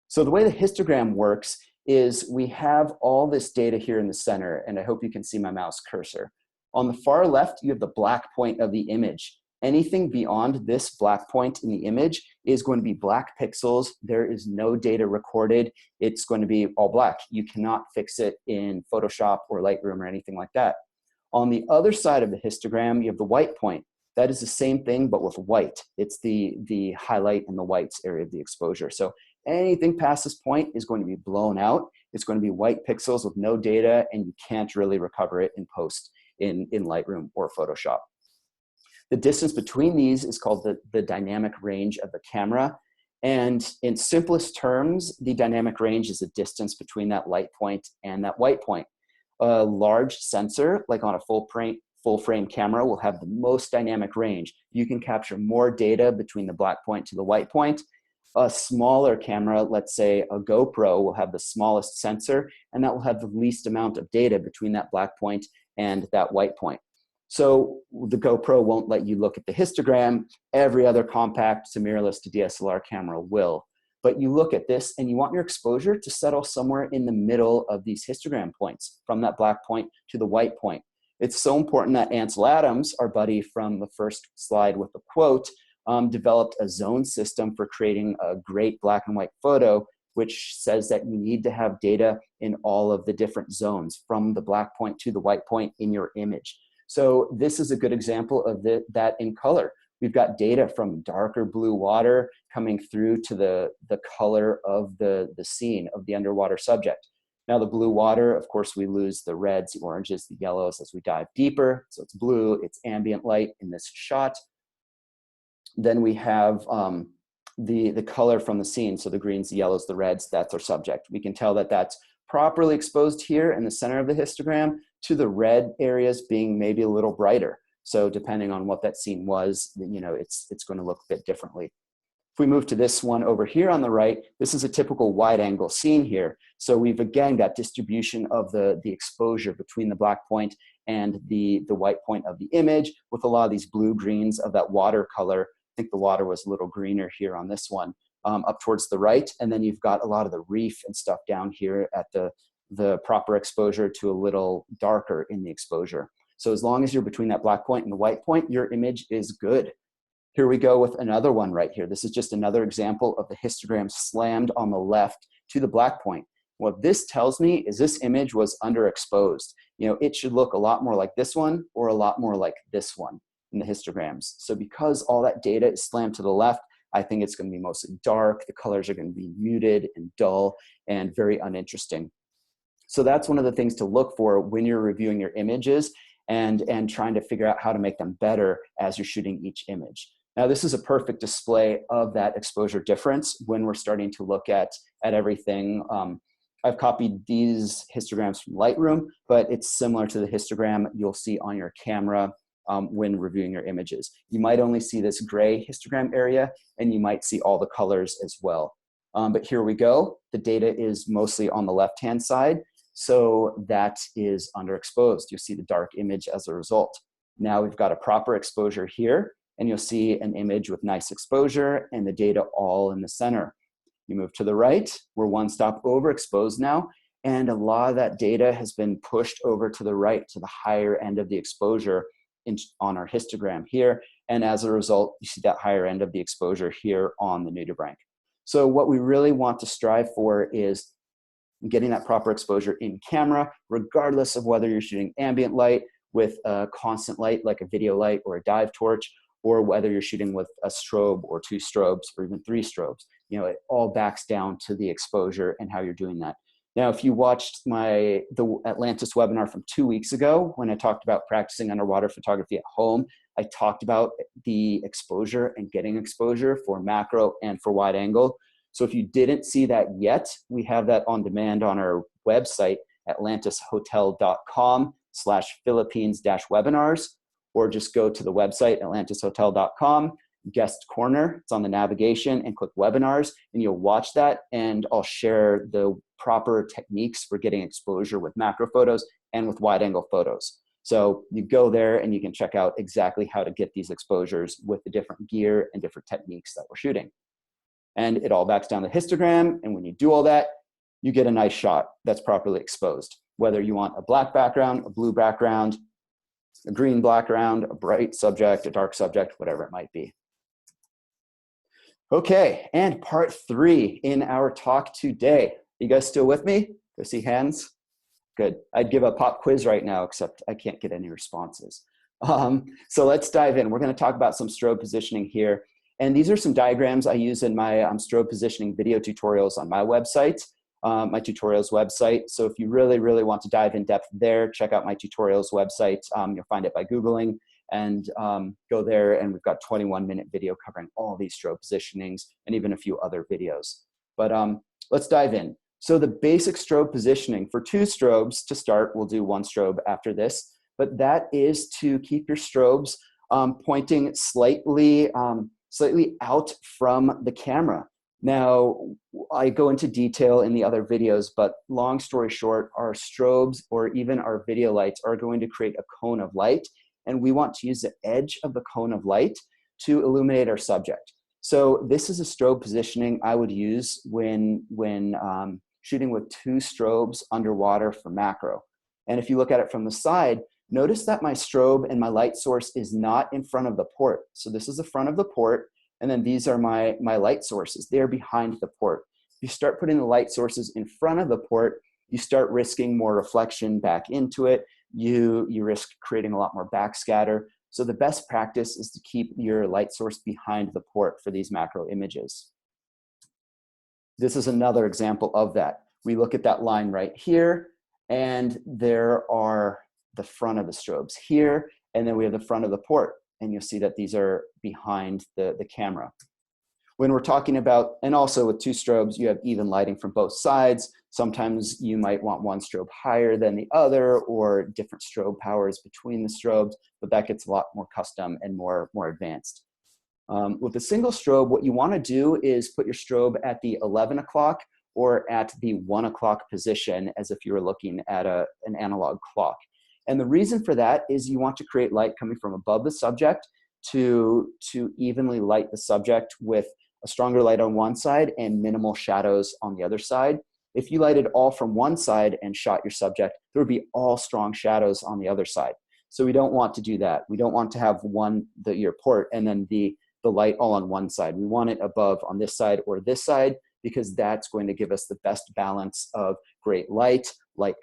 [SPEAKER 1] So the way the histogram works is we have all this data here in the center, and I hope you can see my mouse cursor. On the far left, you have the black point of the image. Anything beyond this black point in the image is going to be black pixels. There is no data recorded. It's going to be all black. You cannot fix it in Photoshop or Lightroom or anything like that. On the other side of the histogram, you have the white point. That is the same thing, but with white. It's the highlight and the whites area of the exposure. So anything past this point is going to be blown out. It's going to be white pixels with no data, and you can't really recover it in post in Lightroom or Photoshop. The distance between these is called the dynamic range of the camera. And in simplest terms, the dynamic range is the distance between that light point and that white point. A large sensor, like on a full frame camera, will have the most dynamic range. You can capture more data between the black point to the white point. A smaller camera, let's say a GoPro, will have the smallest sensor, and that will have the least amount of data between that black point and that white point. So the GoPro won't let you look at the histogram. Every other compact to mirrorless to DSLR camera will. But you look at this and you want your exposure to settle somewhere in the middle of these histogram points, from that black point to the white point. It's so important that Ansel Adams, our buddy from the first slide with the quote, developed a zone system for creating a great black and white photo, which says that you need to have data in all of the different zones, from the black point to the white point in your image. So this is a good example of that in color. We've got data from darker blue water coming through to the color of the scene of the underwater subject. Now the blue water, of course, we lose the reds, the oranges, the yellows as we dive deeper. So it's blue, it's ambient light in this shot. Then we have the color from the scene. So the greens, the yellows, the reds, that's our subject. We can tell that that's properly exposed here in the center of the histogram, to the red areas being maybe a little brighter. So depending on what that scene was, it's going to look a bit differently. If we move to this one over here on the right, this is a typical wide angle scene here. So we've again got distribution of the exposure between the black point and the white point of the image, with a lot of these blue greens of that water color. I think the water was a little greener here on this one, up towards the right. And then you've got a lot of the reef and stuff down here at the proper exposure to a little darker in the exposure. So as long as you're between that black point and the white point, your image is good. Here we go with another one right here. This is just another example of the histogram slammed on the left to the black point. What this tells me is this image was underexposed. It should look a lot more like this one or a lot more like this one in the histograms. So because all that data is slammed to the left, I think it's going to be mostly dark. The colors are going to be muted and dull and very uninteresting. So that's one of the things to look for when you're reviewing your images and trying to figure out how to make them better as you're shooting each image. Now, this is a perfect display of that exposure difference when we're starting to look at everything. I've copied these histograms from Lightroom, but it's similar to the histogram you'll see on your camera when reviewing your images. You might only see this gray histogram area, and you might see all the colors as well. But here we go. The data is mostly on the left-hand side, so that is underexposed. You'll see the dark image as a result. Now we've got a proper exposure here, and you'll see an image with nice exposure and the data all in the center. You move to the right, we're one stop overexposed now, and a lot of that data has been pushed over to the right, to the higher end of the exposure on our histogram here, and as a result, you see that higher end of the exposure here on the nudibranch. So what we really want to strive for is getting that proper exposure in camera, regardless of whether you're shooting ambient light with a constant light like a video light or a dive torch, or whether you're shooting with a strobe or 2 strobes or even 3 strobes. It all backs down to the exposure and how you're doing that. Now, if you watched the Atlantis webinar from 2 weeks ago, when I talked about practicing underwater photography at home, I talked about the exposure and getting exposure for macro and for wide angle. So if you didn't see that yet, we have that on demand on our website, atlantishotel.com/Philippines-webinars, or just go to the website, atlantishotel.com, guest corner, it's on the navigation, and click webinars, and you'll watch that, and I'll share the proper techniques for getting exposure with macro photos and with wide angle photos. So you go there and you can check out exactly how to get these exposures with the different gear and different techniques that we're shooting. And it all backs down the histogram, and when you do all that, you get a nice shot that's properly exposed. Whether you want a black background, a blue background, a green background, a bright subject, a dark subject, whatever it might be. Okay, and part 3 in our talk today. You guys still with me? Go see hands? Good. I'd give a pop quiz right now, except I can't get any responses. So let's dive in. We're going to talk about some strobe positioning here. And these are some diagrams I use in my strobe positioning video tutorials on my website, my tutorials website. So if you really, really want to dive in depth there, check out my tutorials website. You'll find it by Googling, and go there, and we've got 21-minute video covering all these strobe positionings and even a few other videos. But let's dive in. So the basic strobe positioning for 2 strobes to start, we'll do 1 strobe after this, but that is to keep your strobes pointing slightly out from the camera. Now, I go into detail in the other videos, but long story short, our strobes or even our video lights are going to create a cone of light, and we want to use the edge of the cone of light to illuminate our subject. So this is a strobe positioning I would use when shooting with 2 strobes underwater for macro. And if you look at it from the side, notice that my strobe and my light source is not in front of the port. So this is the front of the port, and then these are my light sources. They're behind the port. If you start putting the light sources in front of the port, you start risking more reflection back into it. You risk creating a lot more backscatter. So the best practice is to keep your light source behind the port for these macro images. This is another example of that. We look at that line right here, and there are the front of the strobes here, and then we have the front of the port, and you'll see that these are behind the camera. When we're talking about, and also with 2 strobes, you have even lighting from both sides. Sometimes you might want one strobe higher than the other, or different strobe powers between the strobes, but that gets a lot more custom and more advanced. With a single strobe, what you want to do is put your strobe at the 11 o'clock or at the 1 o'clock position, as if you were looking at an analog clock. And the reason for that is you want to create light coming from above the subject to evenly light the subject with a stronger light on one side and minimal shadows on the other side. If you lighted all from one side and shot your subject, there would be all strong shadows on the other side. So we don't want to do that. We don't want to have your port and then the light all on one side. We want it above on this side or this side, because that's going to give us the best balance of great light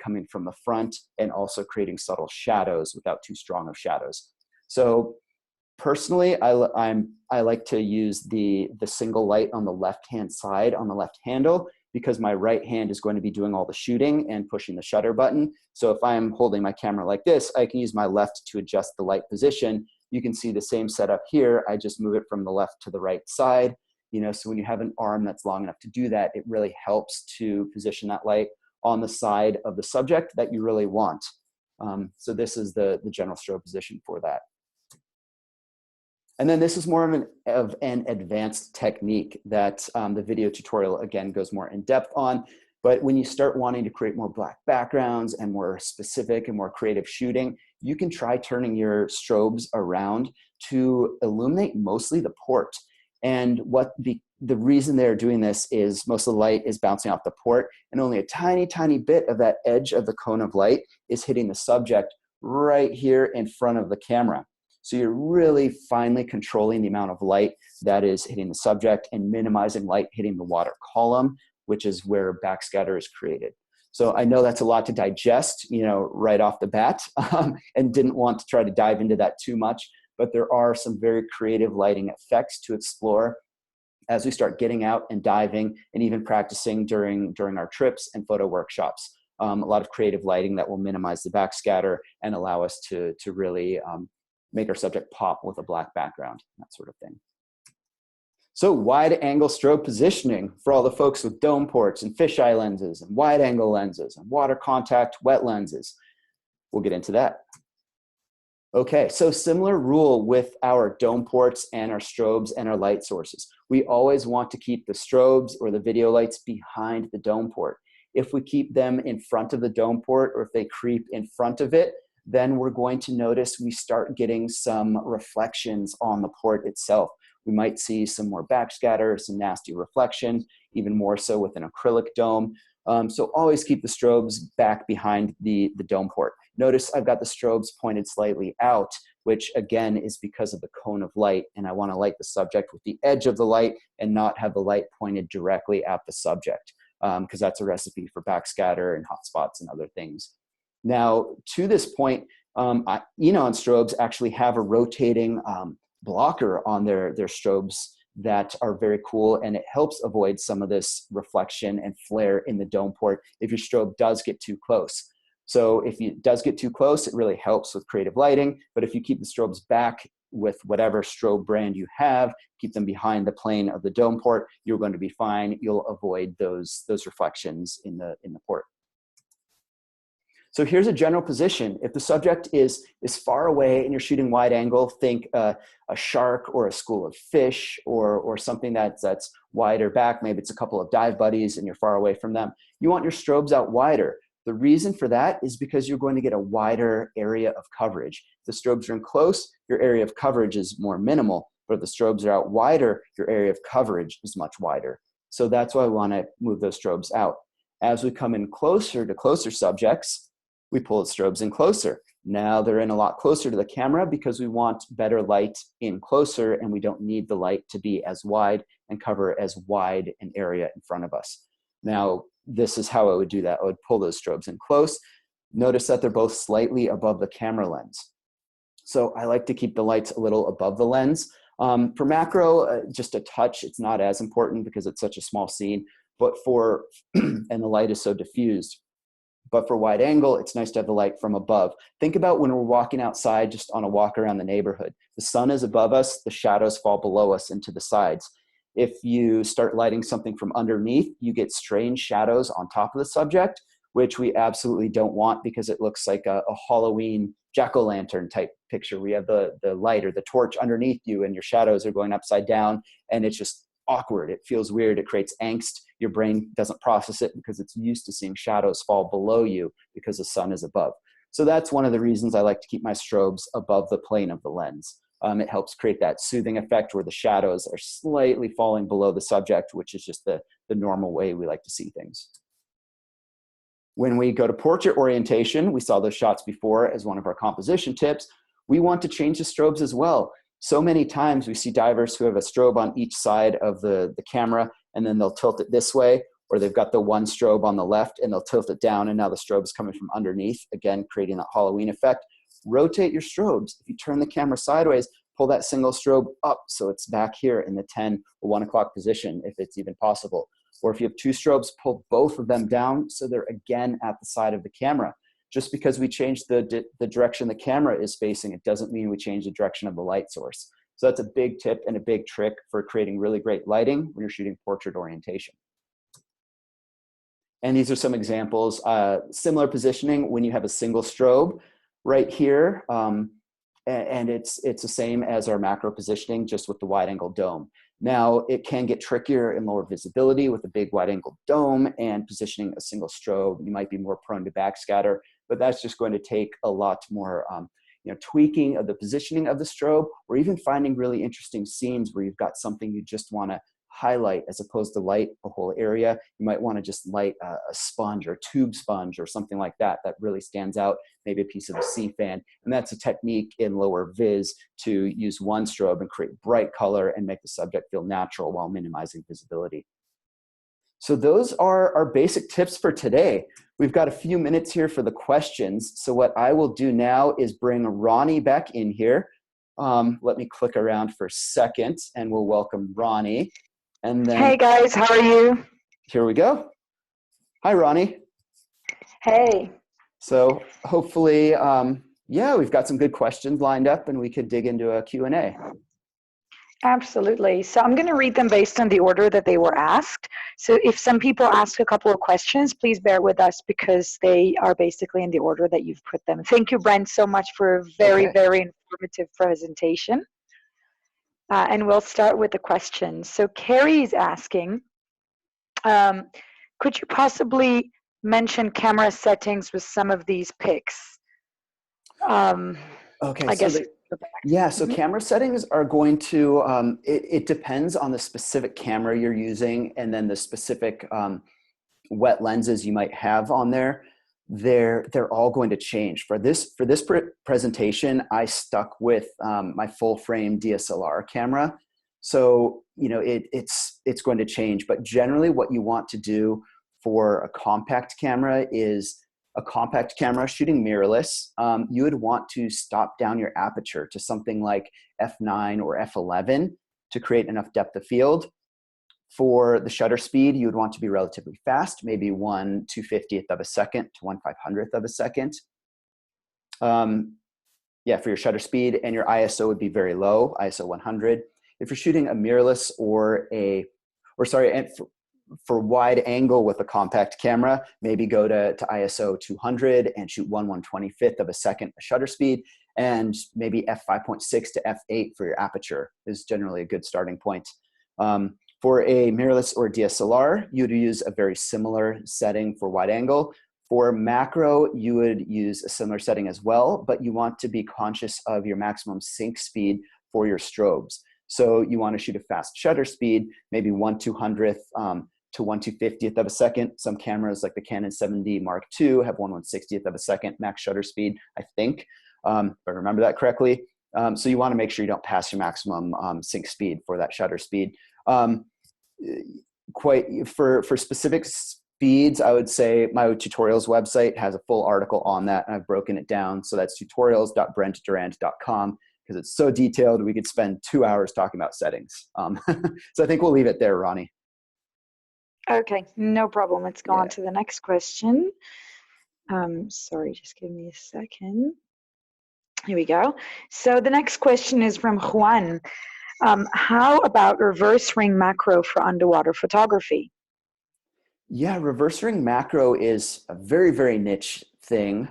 [SPEAKER 1] coming from the front, and also creating subtle shadows without too strong of shadows. So personally, I like to use the single light on the left-hand side on the left handle, because my right hand is going to be doing all the shooting and pushing the shutter button. So if I'm holding my camera like this, I can use my left to adjust the light position. You can see the same setup here. I just move it from the left to the right side. So when you have an arm that's long enough to do that, it really helps to position that light on the side of the subject that you really want. So this is the general strobe position for that. And then this is more of an advanced technique that the video tutorial, again, goes more in depth on. But when you start wanting to create more black backgrounds and more specific and more creative shooting, you can try turning your strobes around to illuminate mostly the port. And what the reason they're doing this is most of the light is bouncing off the port, and only a tiny, tiny bit of that edge of the cone of light is hitting the subject right here in front of the camera. So you're really finely controlling the amount of light that is hitting the subject and minimizing light hitting the water column, which is where backscatter is created. So I know that's a lot to digest, right off the bat, and didn't want to try to dive into that too much, but there are some very creative lighting effects to explore as we start getting out and diving and even practicing during our trips and photo workshops. A lot of creative lighting that will minimize the backscatter and allow us to really make our subject pop with a black background, that sort of thing. So wide angle strobe positioning for all the folks with dome ports and fisheye lenses and wide angle lenses and water contact wet lenses. We'll get into that. Okay, so similar rule with our dome ports and our strobes and our light sources. We always want to keep the strobes or the video lights behind the dome port. If we keep them in front of the dome port, or if they creep in front of it, then we're going to notice we start getting some reflections on the port itself. We might see some more backscatter, some nasty reflections, even more so with an acrylic dome. So always keep the strobes back behind the dome port. Notice I've got the strobes pointed slightly out, which again is because of the cone of light, and I want to light the subject with the edge of the light and not have the light pointed directly at the subject, because that's a recipe for backscatter and hot spots and other things. Now, to this point, Enon strobes actually have a rotating blocker on their strobes that are very cool, and it helps avoid some of this reflection and flare in the dome port if your strobe does get too close. So if it does get too close, it really helps with creative lighting, but if you keep the strobes back with whatever strobe brand you have, keep them behind the plane of the dome port, you're going to be fine. You'll avoid those reflections in the port. So here's a general position. If the subject is far away and you're shooting wide angle, think a shark or a school of fish or something that's wider back. Maybe it's a couple of dive buddies and you're far away from them. You want your strobes out wider. The reason for that is because you're going to get a wider area of coverage. If the strobes are in close, your area of coverage is more minimal, but if the strobes are out wider, your area of coverage is much wider. So that's why we want to move those strobes out. As we come in closer to closer subjects, we pull the strobes in closer. Now they're in a lot closer to the camera because we want better light in closer, and we don't need the light to be as wide and cover as wide an area in front of us. Now, this is how I would do that. I would pull those strobes in close. Notice that they're both slightly above the camera lens. So I like to keep the lights a little above the lens. For macro, just a touch. It's not as important because it's such a small scene, but and the light is so diffused. But for wide angle, it's nice to have the light from above. Think about when we're walking outside just on a walk around the neighborhood. The sun is above us, the shadows fall below us and to the sides. If you start lighting something from underneath, you get strange shadows on top of the subject, which we absolutely don't want because it looks like a Halloween jack-o'-lantern type picture where you have the light or the torch underneath you and your shadows are going upside down, and it's just awkward. It feels weird. It creates angst. Your brain doesn't process it because it's used to seeing shadows fall below you because the sun is above. So that's one of the reasons I like to keep my strobes above the plane of the lens. It helps create that soothing effect where the shadows are slightly falling below the subject, which is just the normal way we like to see things. When we go to portrait orientation, we saw those shots before as one of our composition tips. We want to change the strobes as well. So many times we see divers who have a strobe on each side of the camera, and then they'll tilt it this way, or they've got the one strobe on the left and they'll tilt it down, and now the strobe is coming from underneath, again, creating that Halloween effect. Rotate your strobes. If you turn the camera sideways, pull that single strobe up so it's back here in the 10 or 1 o'clock position, if it's even possible. Or if you have two strobes, pull both of them down so they're again at the side of the camera. Just because we change the direction the camera is facing, it doesn't mean we change the direction of the light source. So that's a big tip and a big trick for creating really great lighting when you're shooting portrait orientation. And these are some examples. Similar positioning when you have a single strobe right here. And it's the same as our macro positioning, just with the wide angle dome. Now, it can get trickier in lower visibility with a big wide angle dome and positioning a single strobe. You might be more prone to backscatter, but that's just going to take a lot more tweaking of the positioning of the strobe, or even finding really interesting scenes where you've got something you just want to highlight as opposed to light a whole area. You might want to just light a sponge or tube sponge or something like that that really stands out, maybe a piece of a sea fan. And that's a technique in lower vis to use one strobe and create bright color and make the subject feel natural while minimizing visibility. So those are our basic tips for today. We've got a few minutes here for the questions. So what I will do now is bring Ronnie back in here. Let me click around for a second and we'll welcome Ronnie. And
[SPEAKER 2] Hey
[SPEAKER 1] then
[SPEAKER 2] guys, how are you?
[SPEAKER 1] here we go. Hi, Ronnie.
[SPEAKER 2] Hey,
[SPEAKER 1] So hopefully, yeah, we've got some good questions lined up and we could dig into a Q&A.
[SPEAKER 2] absolutely. So I'm going to read them based on the order that they were asked. So if some people ask a couple of questions, please bear with us because they are basically in the order that you've put them. Thank you, Brent, so much for a very,
[SPEAKER 1] Okay.
[SPEAKER 2] very informative presentation. And we'll start with the questions. So Carrie is asking, um, could you possibly mention camera settings with some of these pics? Um,
[SPEAKER 1] Okay,
[SPEAKER 2] I
[SPEAKER 1] so
[SPEAKER 2] guess.
[SPEAKER 1] yeah, so
[SPEAKER 2] Mhm.
[SPEAKER 1] camera settings are going to, it depends on the specific camera you're using and then the specific wet lenses you might have on there. They're all going to change. For this presentation, I stuck with my full frame DSLR camera. So, you know, it's going to change, but generally what you want to do for a compact camera is a compact camera shooting mirrorless. You would want to stop down your aperture to something like f9 or f11 to create enough depth of field. For the shutter speed, you would want to be relatively fast, maybe 1/250th of a second to 1/500th of a second. Yeah, for your shutter speed, and your ISO would be very low, ISO 100. If you're shooting a mirrorless and for wide angle with a compact camera, maybe go to ISO 200 and shoot 1/125th of a second shutter speed, and maybe f5.6 to f8 for your aperture is generally a good starting point. For a mirrorless or DSLR, you'd use a very similar setting for wide angle. For macro, you would use a similar setting as well, but you want to be conscious of your maximum sync speed for your strobes. So you want to shoot a fast shutter speed, maybe 1/200th to 1/250th of a second. Some cameras like the Canon 7D Mark II have 1/160th of a second max shutter speed, I think, if I remember that correctly. So you want to make sure you don't pass your maximum sync speed for that shutter speed. Quite for specific speeds, I would say my tutorials website has a full article on that, and I've broken it down. So that's tutorials.brentdurand.com because it's so detailed. We could spend 2 hours talking about settings. So I think we'll leave it there, Ronnie.
[SPEAKER 2] Okay, no problem. Let's go on
[SPEAKER 1] Yeah.
[SPEAKER 2] to the next question. Sorry, just give me a second. Here we go. So the next question is from Juan. How about reverse ring macro for underwater photography?
[SPEAKER 1] Yeah, reverse ring macro is a very, very niche thing.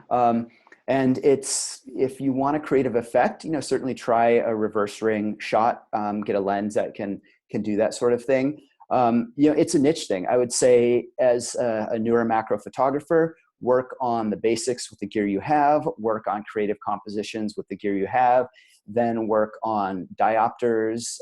[SPEAKER 1] And it's, if you want a creative effect, you know, certainly try a reverse ring shot, get a lens that can do that sort of thing. You know, it's a niche thing. I would say as a newer macro photographer, work on the basics with the gear you have, work on creative compositions with the gear you have, then work on diopters.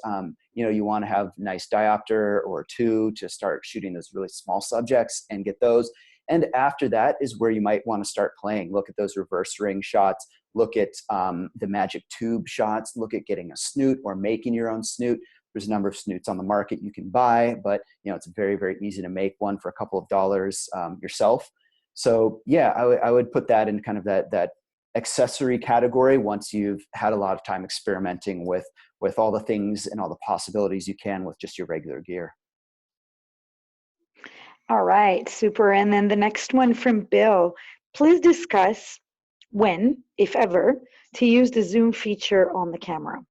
[SPEAKER 1] You know, you want to have nice diopter or two to start shooting those really small subjects and get those. And after that is where you might want to start playing. Look at those reverse ring shots. Look at the magic tube shots. Look at getting a snoot or making your own snoot. There's a number of snoots on the market you can buy, but you know, it's very, very easy to make one for a couple of dollars yourself. So yeah, I would put that in kind of that accessory category once you've had a lot of time experimenting with all the things and all the possibilities you can with just your regular gear.
[SPEAKER 2] All right, super. And then the next one from Bill. Please discuss when, if ever, to use the zoom feature on the camera.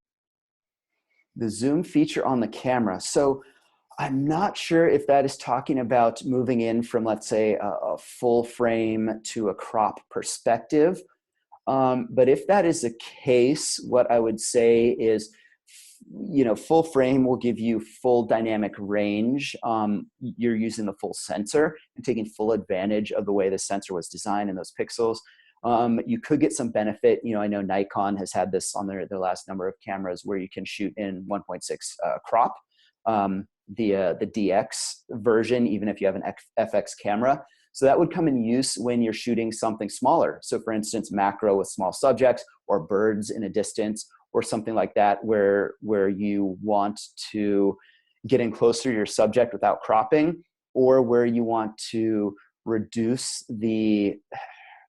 [SPEAKER 1] The zoom feature on the camera. So I'm not sure if that is talking about moving in from, let's say, a full frame to a crop perspective. But if that is the case, what I would say is, you know, full frame will give you full dynamic range. You're using the full sensor and taking full advantage of the way the sensor was designed in those pixels. You could get some benefit. You know, I know Nikon has had this on their last number of cameras where you can shoot in 1.6 crop, the DX version, even if you have an FX camera. So that would come in use when you're shooting something smaller. So for instance, macro with small subjects or birds in a distance or something like that where you want to get in closer to your subject without cropping, or where you want to reduce the,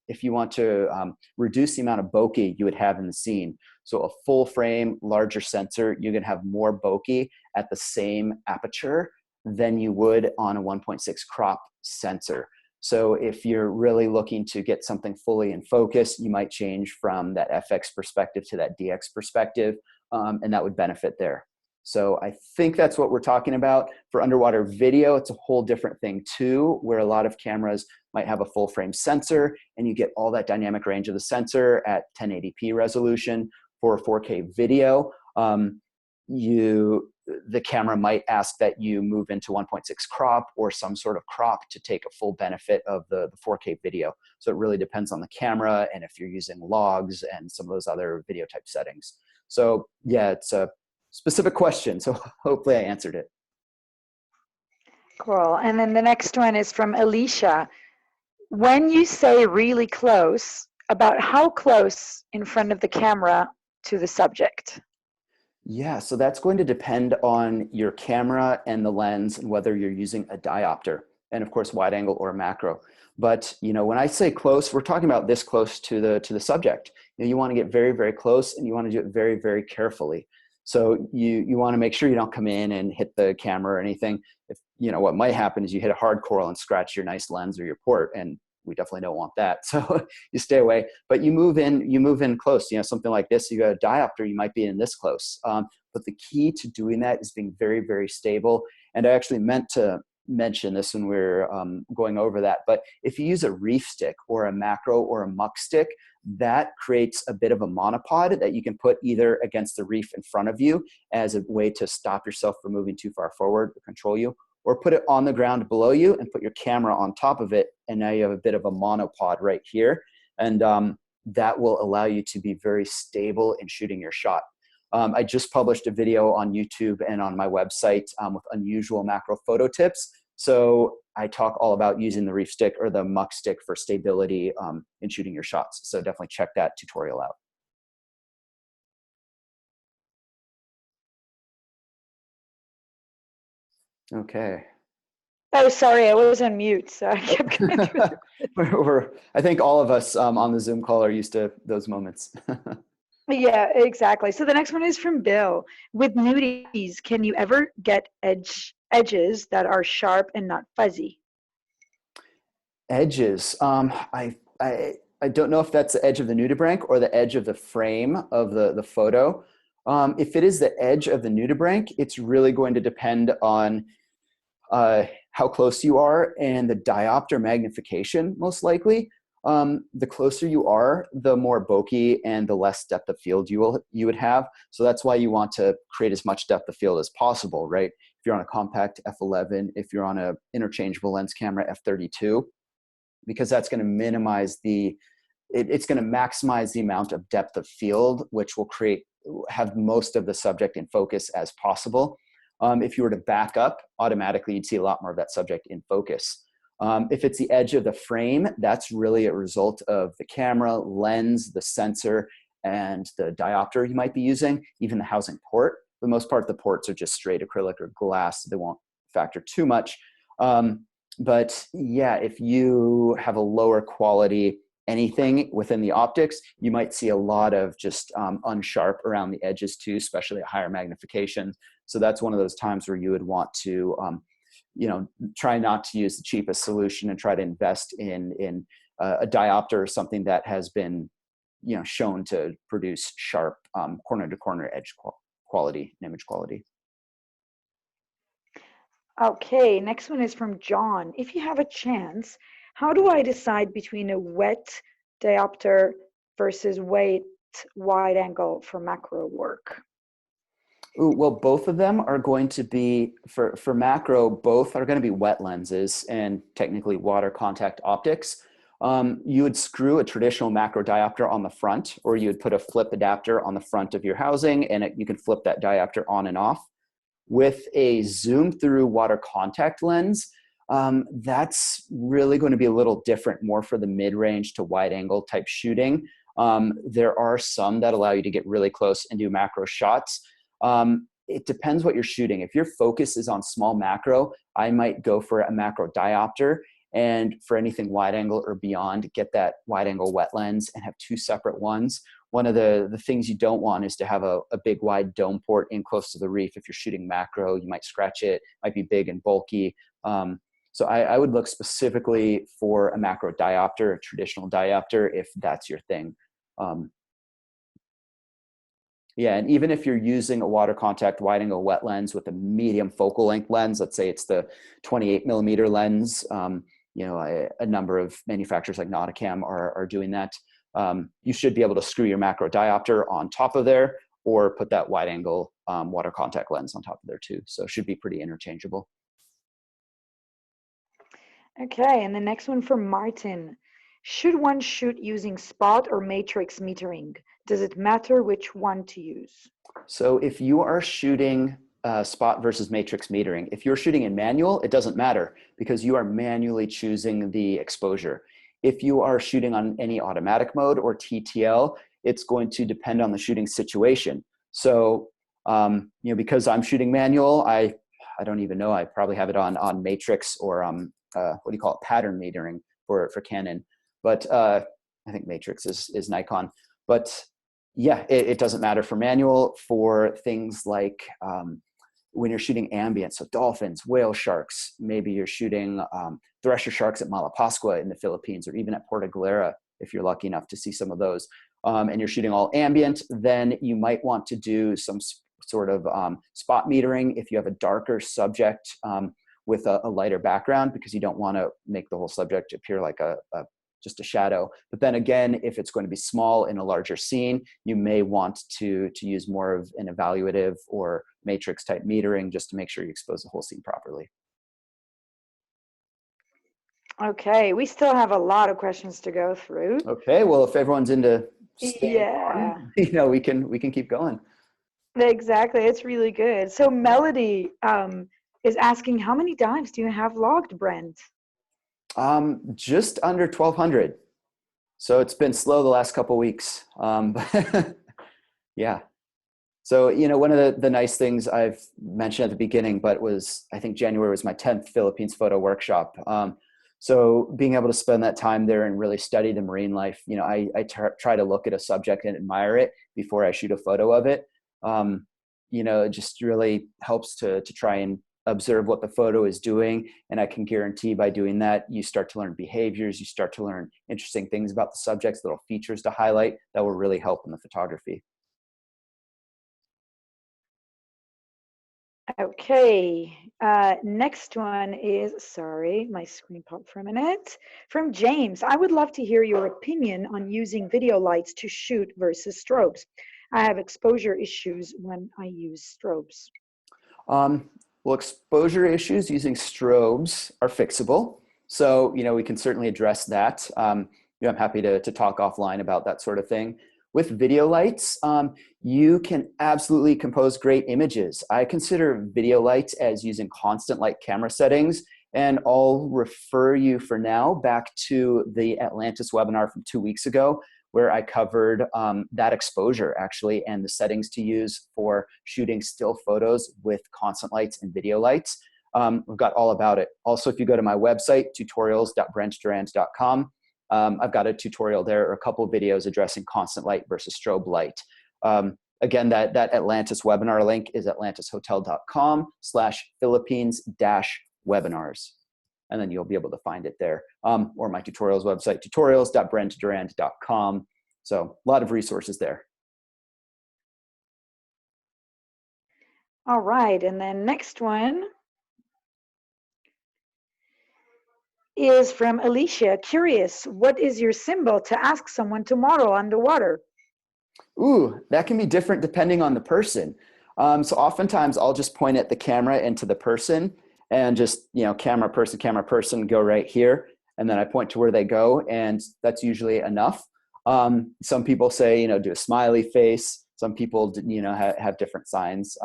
[SPEAKER 1] if you want to reduce the amount of bokeh you would have in the scene. So a full frame, larger sensor, you're gonna have more bokeh at the same aperture than you would on a 1.6 crop sensor. So if you're really looking to get something fully in focus, you might change from that FX perspective to that DX perspective, and that would benefit there. So I think that's what we're talking about. For underwater video, it's a whole different thing too, where a lot of cameras might have a full frame sensor and you get all that dynamic range of the sensor at 1080p resolution. For 4K video, the camera might ask that you move into 1.6 crop or some sort of crop to take a full benefit of the 4K video. So it really depends on the camera and if you're using logs and some of those other video type settings. So yeah, it's a specific question. So hopefully I answered it.
[SPEAKER 2] Cool. And then the next one is from Alicia. When you say really close, about how close in front of the camera to the subject?
[SPEAKER 1] Yeah, so that's going to depend on your camera and the lens and whether you're using a diopter and of course wide angle or macro. But you know, when I say close, we're talking about this close to the subject. You know, you want to get very, very close and you want to do it very, very carefully. So you want to make sure you don't come in and hit the camera or anything. If you know, what might happen is you hit a hard coral and scratch your nice lens or your port, and we definitely don't want that. So you stay away, but you move in close. You know, something like this, you got a diopter, you might be in this close. But the key to doing that is being very, very stable. And I actually meant to mention this when we were going over that, but if you use a reef stick or a macro or a muck stick, that creates a bit of a monopod that you can put either against the reef in front of you as a way to stop yourself from moving too far forward or control you, or put it on the ground below you and put your camera on top of it. And now you have a bit of a monopod right here. And that will allow you to be very stable in shooting your shot. I just published a video on YouTube and on my website with unusual macro photo tips. So I talk all about using the reef stick or the muck stick for stability in shooting your shots. So definitely check that tutorial out. Okay.
[SPEAKER 2] Oh, sorry, I was on mute, so I kept going through.
[SPEAKER 1] I think all of us on the Zoom call are used to those moments.
[SPEAKER 2] Yeah, exactly. So the next one is from Bill. With nudies, can you ever get edges that are sharp and not fuzzy?
[SPEAKER 1] Edges. I don't know if that's the edge of the nudibranch or the edge of the frame of the photo. If it is the edge of the nudibranch, it's really going to depend on how close you are and the diopter magnification, most likely. The closer you are, the more bokeh and the less depth of field you would have. So that's why you want to create as much depth of field as possible, right? If you're on a compact f11, if you're on an interchangeable lens camera f32, because that's going to minimize it's going to maximize the amount of depth of field, which will have most of the subject in focus as possible. If you were to back up, automatically you'd see a lot more of that subject in focus. If it's the edge of the frame, that's really a result of the camera, lens, the sensor, and the diopter you might be using, even the housing port. For the most part, the ports are just straight acrylic or glass. So they won't factor too much. But yeah, if you have a lower quality anything within the optics, you might see a lot of just unsharp around the edges too, especially at higher magnification. So that's one of those times where you would want to try not to use the cheapest solution and try to invest in a diopter or something that has been shown to produce sharp corner to corner edge quality and image quality.
[SPEAKER 2] Okay, next one is from John. If you have a chance, how do I decide between a wet diopter versus wet wide angle for macro work?
[SPEAKER 1] Ooh, well, both of them are going to be, for macro, both are going to be wet lenses and technically water contact optics. You would screw a traditional macro diopter on the front, or you would put a flip adapter on the front of your housing, and you can flip that diopter on and off. With a zoom through water contact lens, that's really going to be a little different, more for the mid-range to wide angle type shooting. There are some that allow you to get really close and do macro shots. It depends what you're shooting. If your focus is on small macro, I might go for a macro diopter, and for anything wide angle or beyond, get that wide angle wet lens and have two separate ones. one of the things you don't want is to have a big wide dome port in close to the reef. If you're shooting macro, you might scratch it, might be big and bulky. So I would look specifically for a macro diopter, a traditional diopter, if that's your thing. Yeah, and even if you're using a water contact wide angle wet lens with a medium focal length lens, let's say it's the 28 millimeter lens, you know, a number of manufacturers like Nauticam are doing that. You should be able to screw your macro diopter on top of there, or put that wide angle water contact lens on top of there too. So it should be pretty interchangeable.
[SPEAKER 2] Okay, and the next one from Martin. Should one shoot using spot or matrix metering? Does it matter which one to use?
[SPEAKER 1] So if you are shooting spot versus matrix metering, if you're shooting in manual, it doesn't matter because you are manually choosing the exposure. If you are shooting on any automatic mode or TTL, it's going to depend on the shooting situation. So, you know, because I'm shooting manual, I don't even know, I probably have it on matrix or what do you call it, pattern metering for Canon. But I think matrix is Nikon. But yeah, it doesn't matter for manual. For things like when you're shooting ambient, so dolphins, whale sharks, maybe you're shooting thresher sharks at Malapascua in the Philippines, or even at Puerto Galera, if you're lucky enough to see some of those, and you're shooting all ambient, then you might want to do some sort of spot metering if you have a darker subject with a lighter background, because you don't want to make the whole subject appear like just a shadow. But then again, if it's going to be small in a larger scene, you may want to use more of an evaluative or matrix type metering just to make sure you expose the whole scene properly.
[SPEAKER 2] Okay, we still have a lot of questions to go through.
[SPEAKER 1] Okay, well, if everyone's into staying
[SPEAKER 2] on,
[SPEAKER 1] you know, we can keep going.
[SPEAKER 2] Exactly, it's really good. So Melody is asking, how many dives do you have logged, Brent?
[SPEAKER 1] Just under 1,200. So it's been slow the last couple of weeks. But yeah. So, you know, one of the nice things I've mentioned at the beginning, but I think January was my 10th Philippines photo workshop. So being able to spend that time there and really study the marine life, you know, I try to look at a subject and admire it before I shoot a photo of it. You know, it just really helps to try and observe what the photo is doing. And I can guarantee by doing that, you start to learn behaviors, you start to learn interesting things about the subjects, little features to highlight that will really help in the photography.
[SPEAKER 2] Okay, next one is, sorry, my screen popped for a minute, from James. I would love to hear your opinion on using video lights to shoot versus strobes. I have exposure issues when I use strobes.
[SPEAKER 1] Well, exposure issues using strobes are fixable. So, you know, we can certainly address that. You know, I'm happy to talk offline about that sort of thing. With video lights, you can absolutely compose great images. I consider video lights as using constant light camera settings, and I'll refer you for now back to the Atlantis webinar from 2 weeks ago, where I covered that exposure actually and the settings to use for shooting still photos with constant lights and video lights. We've got all about it. Also, if you go to my website, tutorials.brentdurand.com, I've got a tutorial there, or a couple of videos addressing constant light versus strobe light. Again, that Atlantis webinar link is atlantishotel.com/Philippines-webinars. And then you'll be able to find it there. Or my tutorials website, tutorials.brentdurand.com. So a lot of resources there.
[SPEAKER 2] All right, and then next one is from Alicia. Curious, what is your symbol to ask someone to model underwater?
[SPEAKER 1] Ooh, that can be different depending on the person. So oftentimes I'll just point at the camera and to the person and just, you know, camera, person, go right here. And then I point to where they go, and that's usually enough. Some people say, you know, do a smiley face. Some people, you know, have different signs.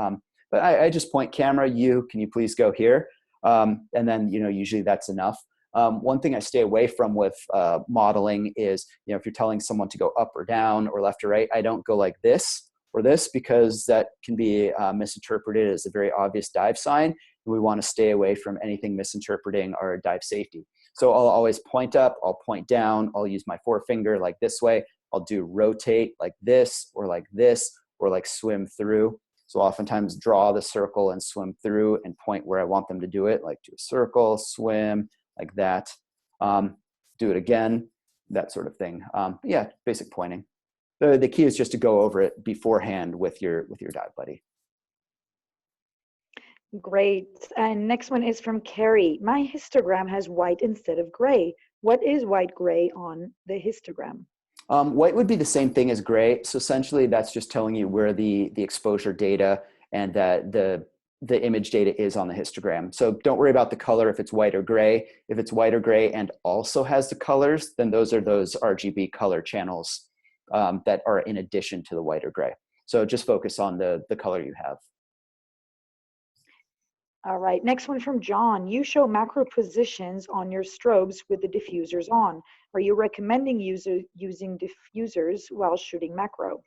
[SPEAKER 1] But I just point camera, can you please go here? And then, you know, usually that's enough. One thing I stay away from with modeling is, you know, if you're telling someone to go up or down or left or right, I don't go like this or this, because that can be misinterpreted as a very obvious dive sign. And we want to stay away from anything misinterpreting our dive safety. So I'll always point up, I'll point down, I'll use my forefinger like this way. I'll do rotate like this, or like swim through. So oftentimes draw the circle and swim through and point where I want them to do it, like do a circle, swim, like that. Do it again, that sort of thing. Yeah, basic pointing. The key is just to go over it beforehand with your dive buddy.
[SPEAKER 2] Great. And next one is from Carrie. My histogram has white instead of gray. What is white gray on the histogram?
[SPEAKER 1] White would be the same thing as gray. So essentially that's just telling you where the exposure data and that the image data is on the histogram. So don't worry about the color if it's white or gray. If it's white or gray and also has the colors, then those are those RGB color channels that are in addition to the white or gray. So just focus on the color you have.
[SPEAKER 2] All right, next one from John. You show macro positions on your strobes with the diffusers on. Are you recommending using diffusers while shooting macro?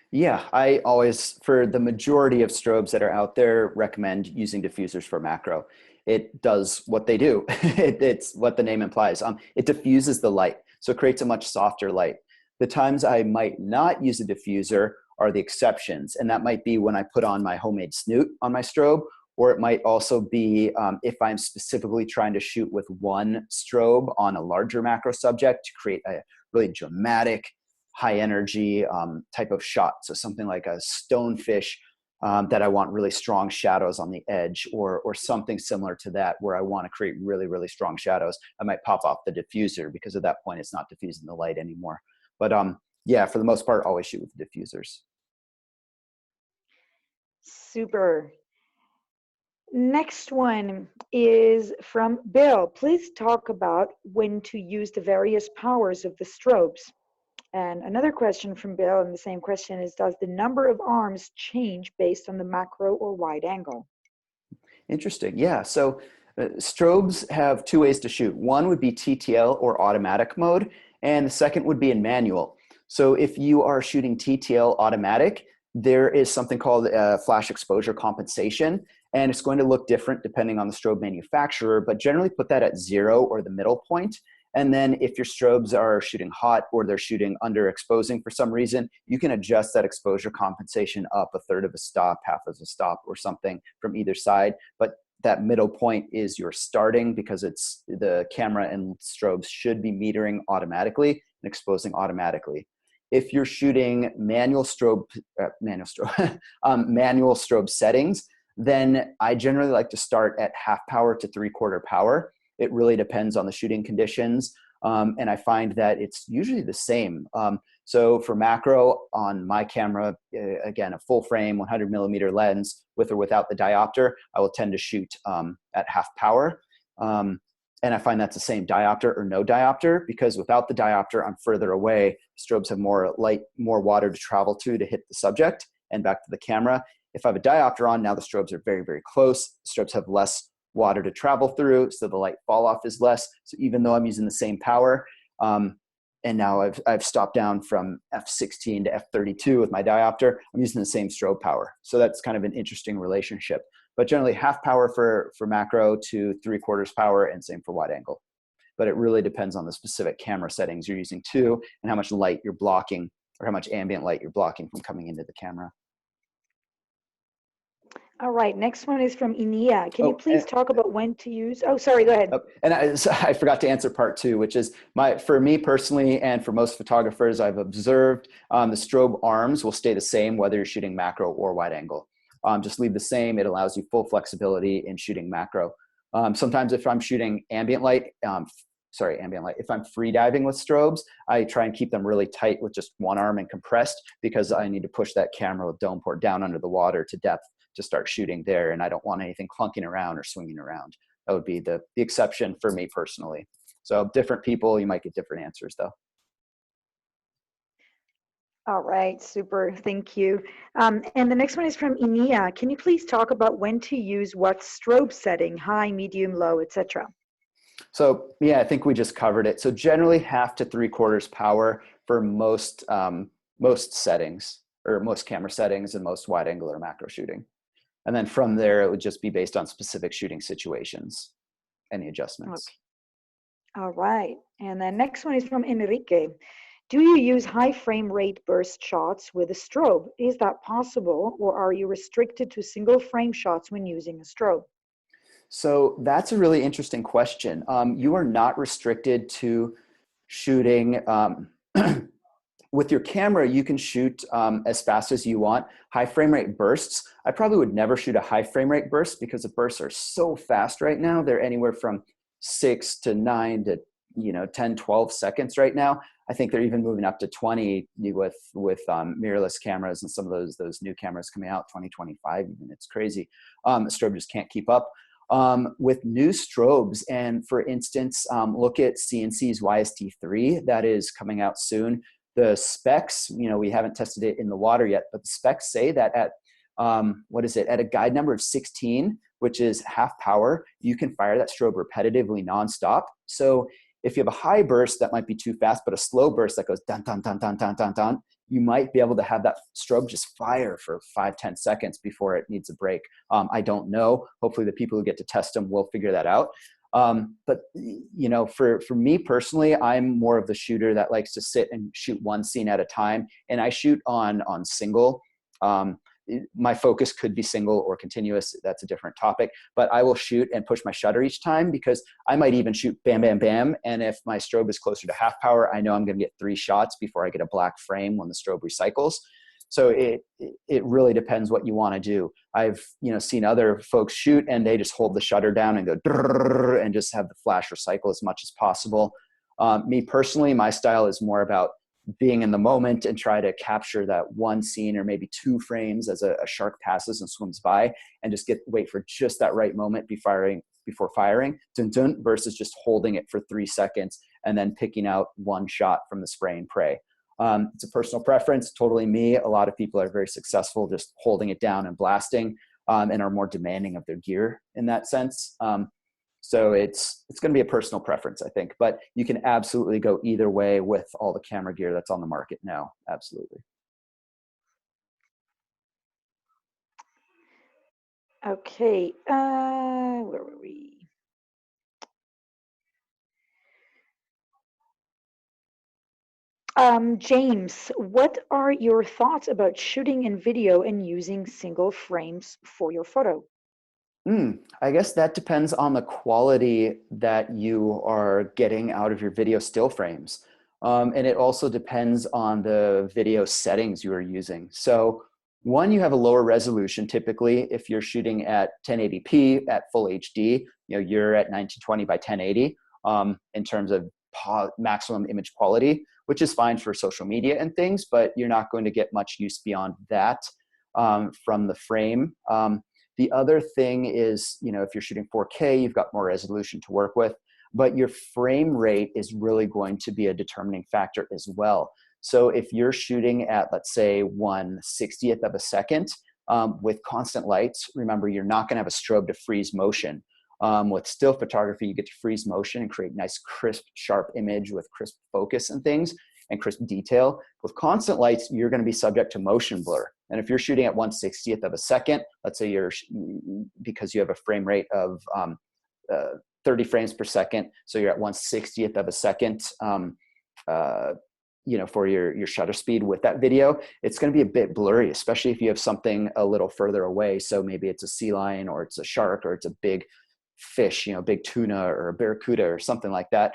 [SPEAKER 1] Yeah, I always, for the majority of strobes that are out there, recommend using diffusers for macro. It does what they do. It's what the name implies. It diffuses the light, so it creates a much softer light. The times I might not use a diffuser are the exceptions, and that might be when I put on my homemade snoot on my strobe, or it might also be if I'm specifically trying to shoot with one strobe on a larger macro subject to create a really dramatic, high energy type of shot. So something like a stonefish that I want really strong shadows on the edge, or something similar to that where I want to create really, really strong shadows. I might pop off the diffuser because at that point it's not diffusing the light anymore. But yeah, for the most part, always shoot with diffusers.
[SPEAKER 2] Super. Next one is from Bill. Please talk about when to use the various powers of the strobes. And another question from Bill, and the same question is, does the number of arms change based on the macro or wide angle?
[SPEAKER 1] Interesting. Yeah. So strobes have two ways to shoot. One would be TTL or automatic mode, and the second would be in manual. So if you are shooting TTL automatic, there is something called flash exposure compensation, and it's going to look different depending on the strobe manufacturer, but generally put that at 0 or the middle point. And then if your strobes are shooting hot or they're shooting underexposing for some reason, you can adjust that exposure compensation up a third of a stop, half of a stop, or something from either side. But that middle point is your starting, because it's the camera and strobes should be metering automatically and exposing automatically. If you're shooting manual strobe settings, then I generally like to start at half power to 3/4 power. It really depends on the shooting conditions. And I find that it's usually the same. So for macro on my camera, again, a full frame 100mm lens with or without the diopter, I will tend to shoot at half power. And I find that's the same diopter or no diopter, because without the diopter, I'm further away. Strobes have more light, more water to travel to hit the subject and back to the camera. If I have a diopter on, now the strobes are very, very close. The strobes have less water to travel through, so the light fall off is less. So even though I'm using the same power, and now I've stopped down from f16 to f32 with my diopter, I'm using the same strobe power. So that's kind of an interesting relationship. But generally half power for macro to 3/4 power, and same for wide angle. But it really depends on the specific camera settings you're using too, and how much light you're blocking, or how much ambient light you're blocking from coming into the camera.
[SPEAKER 2] All right, next one is from Inia. Can you please talk about when to use? Oh, sorry, go ahead.
[SPEAKER 1] And I forgot to answer part 2, which is for me personally, and for most photographers I've observed, the strobe arms will stay the same whether you're shooting macro or wide angle. Just leave the same. It allows you full flexibility in shooting macro. Sometimes if I'm shooting ambient light, if I'm free diving with strobes, I try and keep them really tight with just one arm and compressed, because I need to push that camera with dome port down under the water to depth to start shooting there, and I don't want anything clunking around or swinging around. That would be the exception for me personally. So different people, you might get different answers though.
[SPEAKER 2] All right, super, thank you. And the next one is from Inia. Can you please talk about when to use what strobe setting, high, medium, low, etc.?
[SPEAKER 1] So yeah, I think we just covered it. So generally half to 3/4 power for most settings, or most camera settings, and most wide angle or macro shooting. And then from there, it would just be based on specific shooting situations, any adjustments.
[SPEAKER 2] Okay. All right. And the next one is from Enrique. Do you use high frame rate burst shots with a strobe? Is that possible, or are you restricted to single frame shots when using a strobe?
[SPEAKER 1] So that's a really interesting question. You are not restricted to shooting with your camera. You can shoot as fast as you want. High frame rate bursts, I probably would never shoot a high frame rate burst because the bursts are so fast right now. They're anywhere from 6 to 9 to 10, 12 seconds right now. I think they're even moving up to 20 with mirrorless cameras and some of those new cameras coming out, 2025 even. It's crazy. Strobe just can't keep up. With new strobes, and for instance, look at CNC's YST3 that is coming out soon. The specs, we haven't tested it in the water yet, but the specs say that at at a guide number of 16, which is half power, you can fire that strobe repetitively nonstop. So if you have a high burst that might be too fast, but a slow burst that goes dun dun dun dun dun dun dun, you might be able to have that strobe just fire for 5-10 seconds before it needs a break. I don't know. Hopefully the people who get to test them will figure that out. But for me personally, I'm more of the shooter that likes to sit and shoot one scene at a time. And I shoot on single. My focus could be single or continuous. That's a different topic, but I will shoot and push my shutter each time because I might even shoot bam, bam, bam. And if my strobe is closer to half power, I know I'm going to get 3 shots before I get a black frame when the strobe recycles. So it really depends what you want to do. I've seen other folks shoot and they just hold the shutter down and go and just have the flash recycle as much as possible. Me personally, my style is more about being in the moment and try to capture that one scene or maybe 2 frames as a shark passes and swims by, and just wait for just that right moment before firing, dun, dun, versus just holding it for 3 seconds and then picking out one shot from the spray and pray. It's a personal preference, totally me. A lot of people are very successful just holding it down and blasting, and are more demanding of their gear in that sense. So it's going to be a personal preference, I think, but you can absolutely go either way with all the camera gear that's on the market now. Absolutely.
[SPEAKER 2] Okay, where were we? James, what are your thoughts about shooting in video and using single frames for your photo?
[SPEAKER 1] I guess that depends on the quality that you are getting out of your video still frames. And it also depends on the video settings you are using. So one, you have a lower resolution. Typically, if you're shooting at 1080p at full HD, you're at 1920 by 1080 in terms of maximum image quality, which is fine for social media and things, but you're not going to get much use beyond that from the frame. The other thing is, if you're shooting 4K, you've got more resolution to work with, but your frame rate is really going to be a determining factor as well. So if you're shooting at, let's say, 1/60th of a second with constant lights, remember, you're not going to have a strobe to freeze motion. With still photography, you get to freeze motion and create nice, crisp, sharp image with crisp focus and things and crisp detail. With constant lights, you're going to be subject to motion blur. And if you're shooting at 1/60th of a second, let's say because you have a frame rate of 30 frames per second, so you're at 1/60th of a second, for your shutter speed with that video, it's going to be a bit blurry, especially if you have something a little further away. So maybe it's a sea lion or it's a shark or it's a big fish, big tuna or a barracuda or something like that.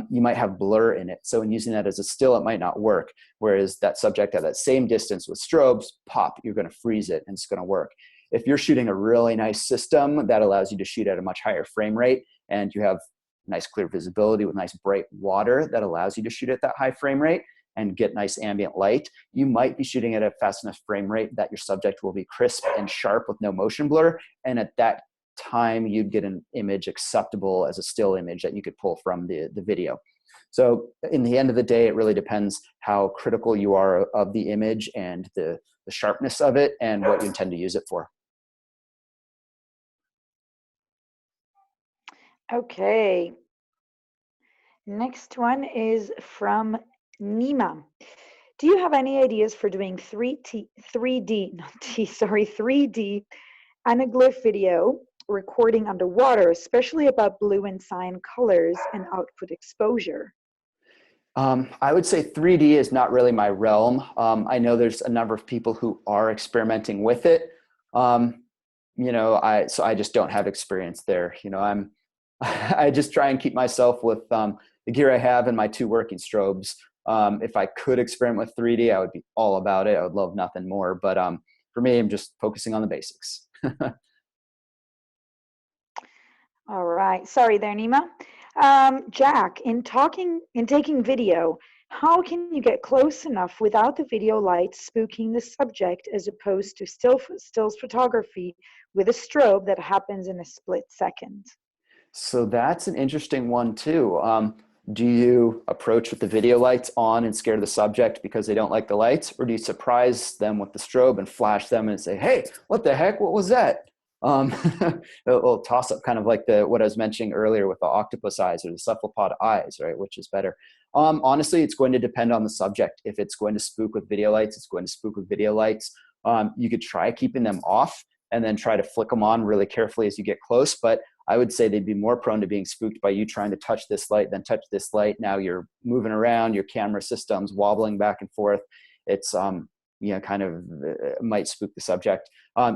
[SPEAKER 1] You might have blur in it. So in using that as a still, it might not work. Whereas that subject at that same distance with strobes, pop, you're going to freeze it and it's going to work. If you're shooting a really nice system that allows you to shoot at a much higher frame rate and you have nice clear visibility with nice bright water that allows you to shoot at that high frame rate and get nice ambient light, you might be shooting at a fast enough frame rate that your subject will be crisp and sharp with no motion blur. And at that time, you'd get an image acceptable as a still image that you could pull from the video. So in the end of the day, it really depends how critical you are of the image and the sharpness of it and what you intend to use it for.
[SPEAKER 2] Okay. Next one is from Nima. Do you have any ideas for doing 3D anaglyph video recording underwater, especially about blue and cyan colors and output exposure?
[SPEAKER 1] I would say 3D is not really my realm. I know there's a number of people who are experimenting with it. Um, so I just don't have experience there. I just try and keep myself with the gear I have and my two working strobes. If I could experiment with 3D, I would be all about it. I would love nothing more. But for me, I'm just focusing on the basics.
[SPEAKER 2] All right. Sorry there, Nima. Jack, in taking video, how can you get close enough without the video light spooking the subject as opposed to stills photography with a strobe that happens in a split second?
[SPEAKER 1] So that's an interesting one too. Do you approach with the video lights on and scare the subject because they don't like the lights, or do you surprise them with the strobe and flash them and say, "Hey, what the heck? What was that?" Um, a little toss up, kind of like what I was mentioning earlier with the octopus eyes or the cephalopod eyes, right? Which is better? Honestly, it's going to depend on the subject. If it's going to spook with video lights, it's going to spook with video lights. You could try keeping them off and then try to flick them on really carefully as you get close, but I would say they'd be more prone to being spooked by you trying to touch this light, then touch this light. Now you're moving around, your camera system's wobbling back and forth. It's, kind of might spook the subject.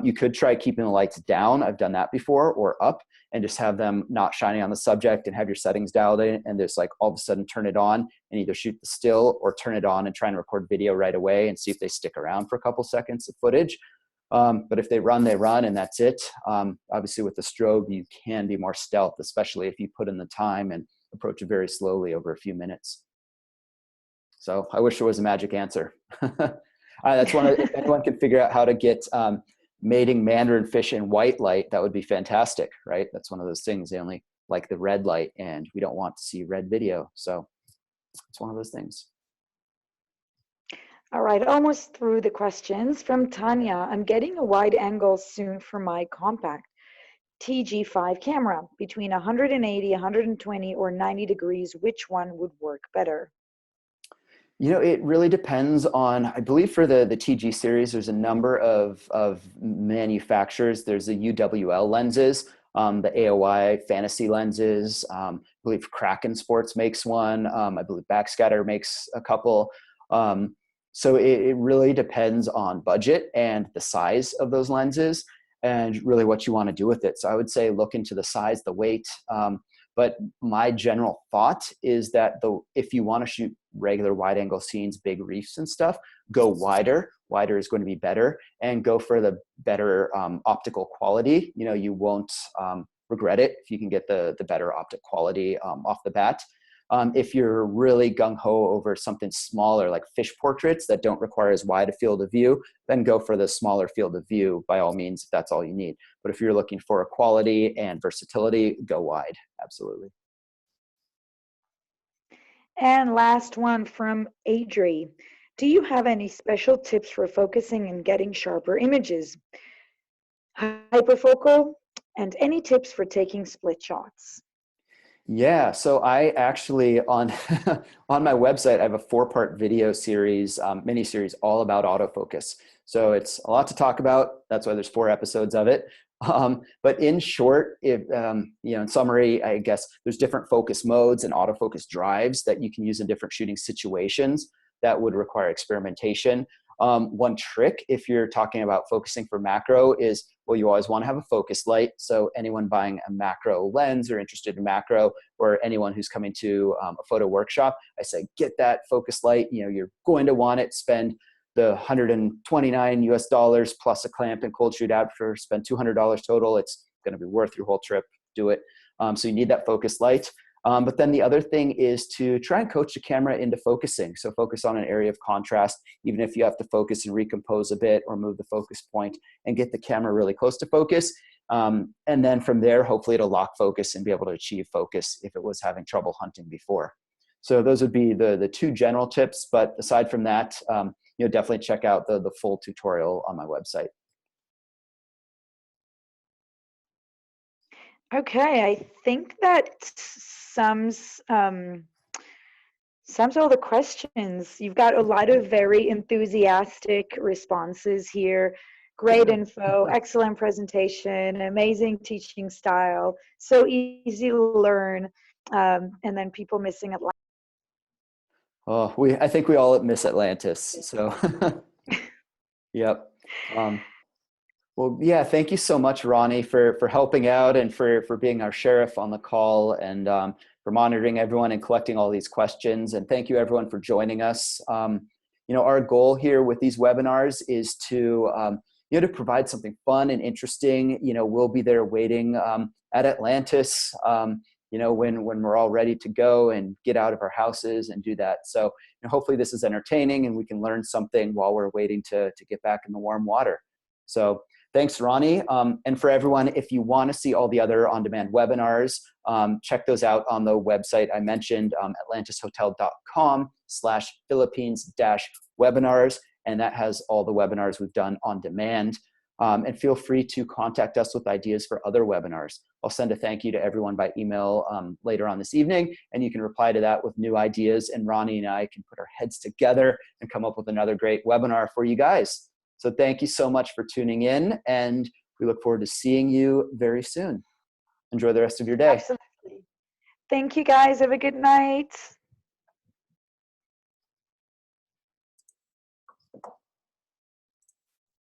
[SPEAKER 1] You could try keeping the lights down. I've done that before, or up, and just have them not shining on the subject and have your settings dialed in and just like all of a sudden turn it on and either shoot the still or turn it on and try and record video right away and see if they stick around for a couple seconds of footage. But if they run, they run, and that's it. Obviously, with the strobe, you can be more stealth, especially if you put in the time and approach it very slowly over a few minutes. So I wish there was a magic answer. That's one. If anyone can figure out how to get mating mandarin fish in white light, that would be fantastic, right? That's one of those things. They only like the red light, and we don't want to see red video. So it's one of those things.
[SPEAKER 2] All right, almost through the questions from Tanya. I'm getting a wide angle soon for my compact TG5 camera between 180, 120, or 90 degrees. Which one would work better?
[SPEAKER 1] It really depends on, I believe for the TG series, there's a number of manufacturers. There's the UWL lenses, the AOI fantasy lenses. I believe Kraken Sports makes one. I believe Backscatter makes a couple. So it really depends on budget and the size of those lenses and really what you want to do with it. So I would say look into the size, the weight. But my general thought is that if you want to shoot regular wide angle scenes, big reefs and stuff, go wider. Wider is going to be better, and go for the better optical quality. You won't regret it if you can get the better optic quality off the bat. If you're really gung-ho over something smaller like fish portraits that don't require as wide a field of view, then go for the smaller field of view by all means if that's all you need. But if you're looking for a quality and versatility, go wide, absolutely.
[SPEAKER 2] And last one from Adri. Do you have any special tips for focusing and getting sharper images? Hyperfocal, and any tips for taking split shots?
[SPEAKER 1] Yeah, so I actually on on my website I have a 4-part video series, mini series all about autofocus. So it's a lot to talk about. That's why there's 4 episodes of it. But in short, in summary, I guess there's different focus modes and autofocus drives that you can use in different shooting situations that would require experimentation. One trick, if you're talking about focusing for macro, is, well, you always want to have a focus light. So anyone buying a macro lens or interested in macro, or anyone who's coming to a photo workshop, I say, get that focus light. You're going to want it. Spend the $129 plus a clamp and cold shoot adapter. Spend $200 total. It's going to be worth your whole trip. Do it. So you need that focus light. But then the other thing is to try and coach the camera into focusing. So focus on an area of contrast, even if you have to focus and recompose a bit or move the focus point and get the camera really close to focus. And then from there, hopefully it'll lock focus and be able to achieve focus if it was having trouble hunting before. So those would be the 2 general tips. But aside from that, definitely check out the full tutorial on my website.
[SPEAKER 2] Okay, I think that sums all the questions. You've got a lot of very enthusiastic responses here. Great info, excellent presentation, amazing teaching style, so easy to learn, and then people missing Atlantis.
[SPEAKER 1] Oh, I think we all miss Atlantis. So, yep. Um, well, yeah, thank you so much, Ronnie, for helping out and for being our sheriff on the call and for monitoring everyone and collecting all these questions. And thank you, everyone, for joining us. Our goal here with these webinars is to provide something fun and interesting. We'll be there waiting at Atlantis. When we're all ready to go and get out of our houses and do that. So hopefully this is entertaining and we can learn something while we're waiting to get back in the warm water. So thanks, Ronnie. And for everyone, if you want to see all the other on-demand webinars, check those out on the website I mentioned, atlantishotel.com/Philippines-webinars. And that has all the webinars we've done on demand. And feel free to contact us with ideas for other webinars. I'll send a thank you to everyone by email later on this evening, and you can reply to that with new ideas, and Ronnie and I can put our heads together and come up with another great webinar for you guys. So thank you so much for tuning in, and we look forward to seeing you very soon. Enjoy the rest of your day.
[SPEAKER 2] Absolutely. Thank you, guys. Have a good night.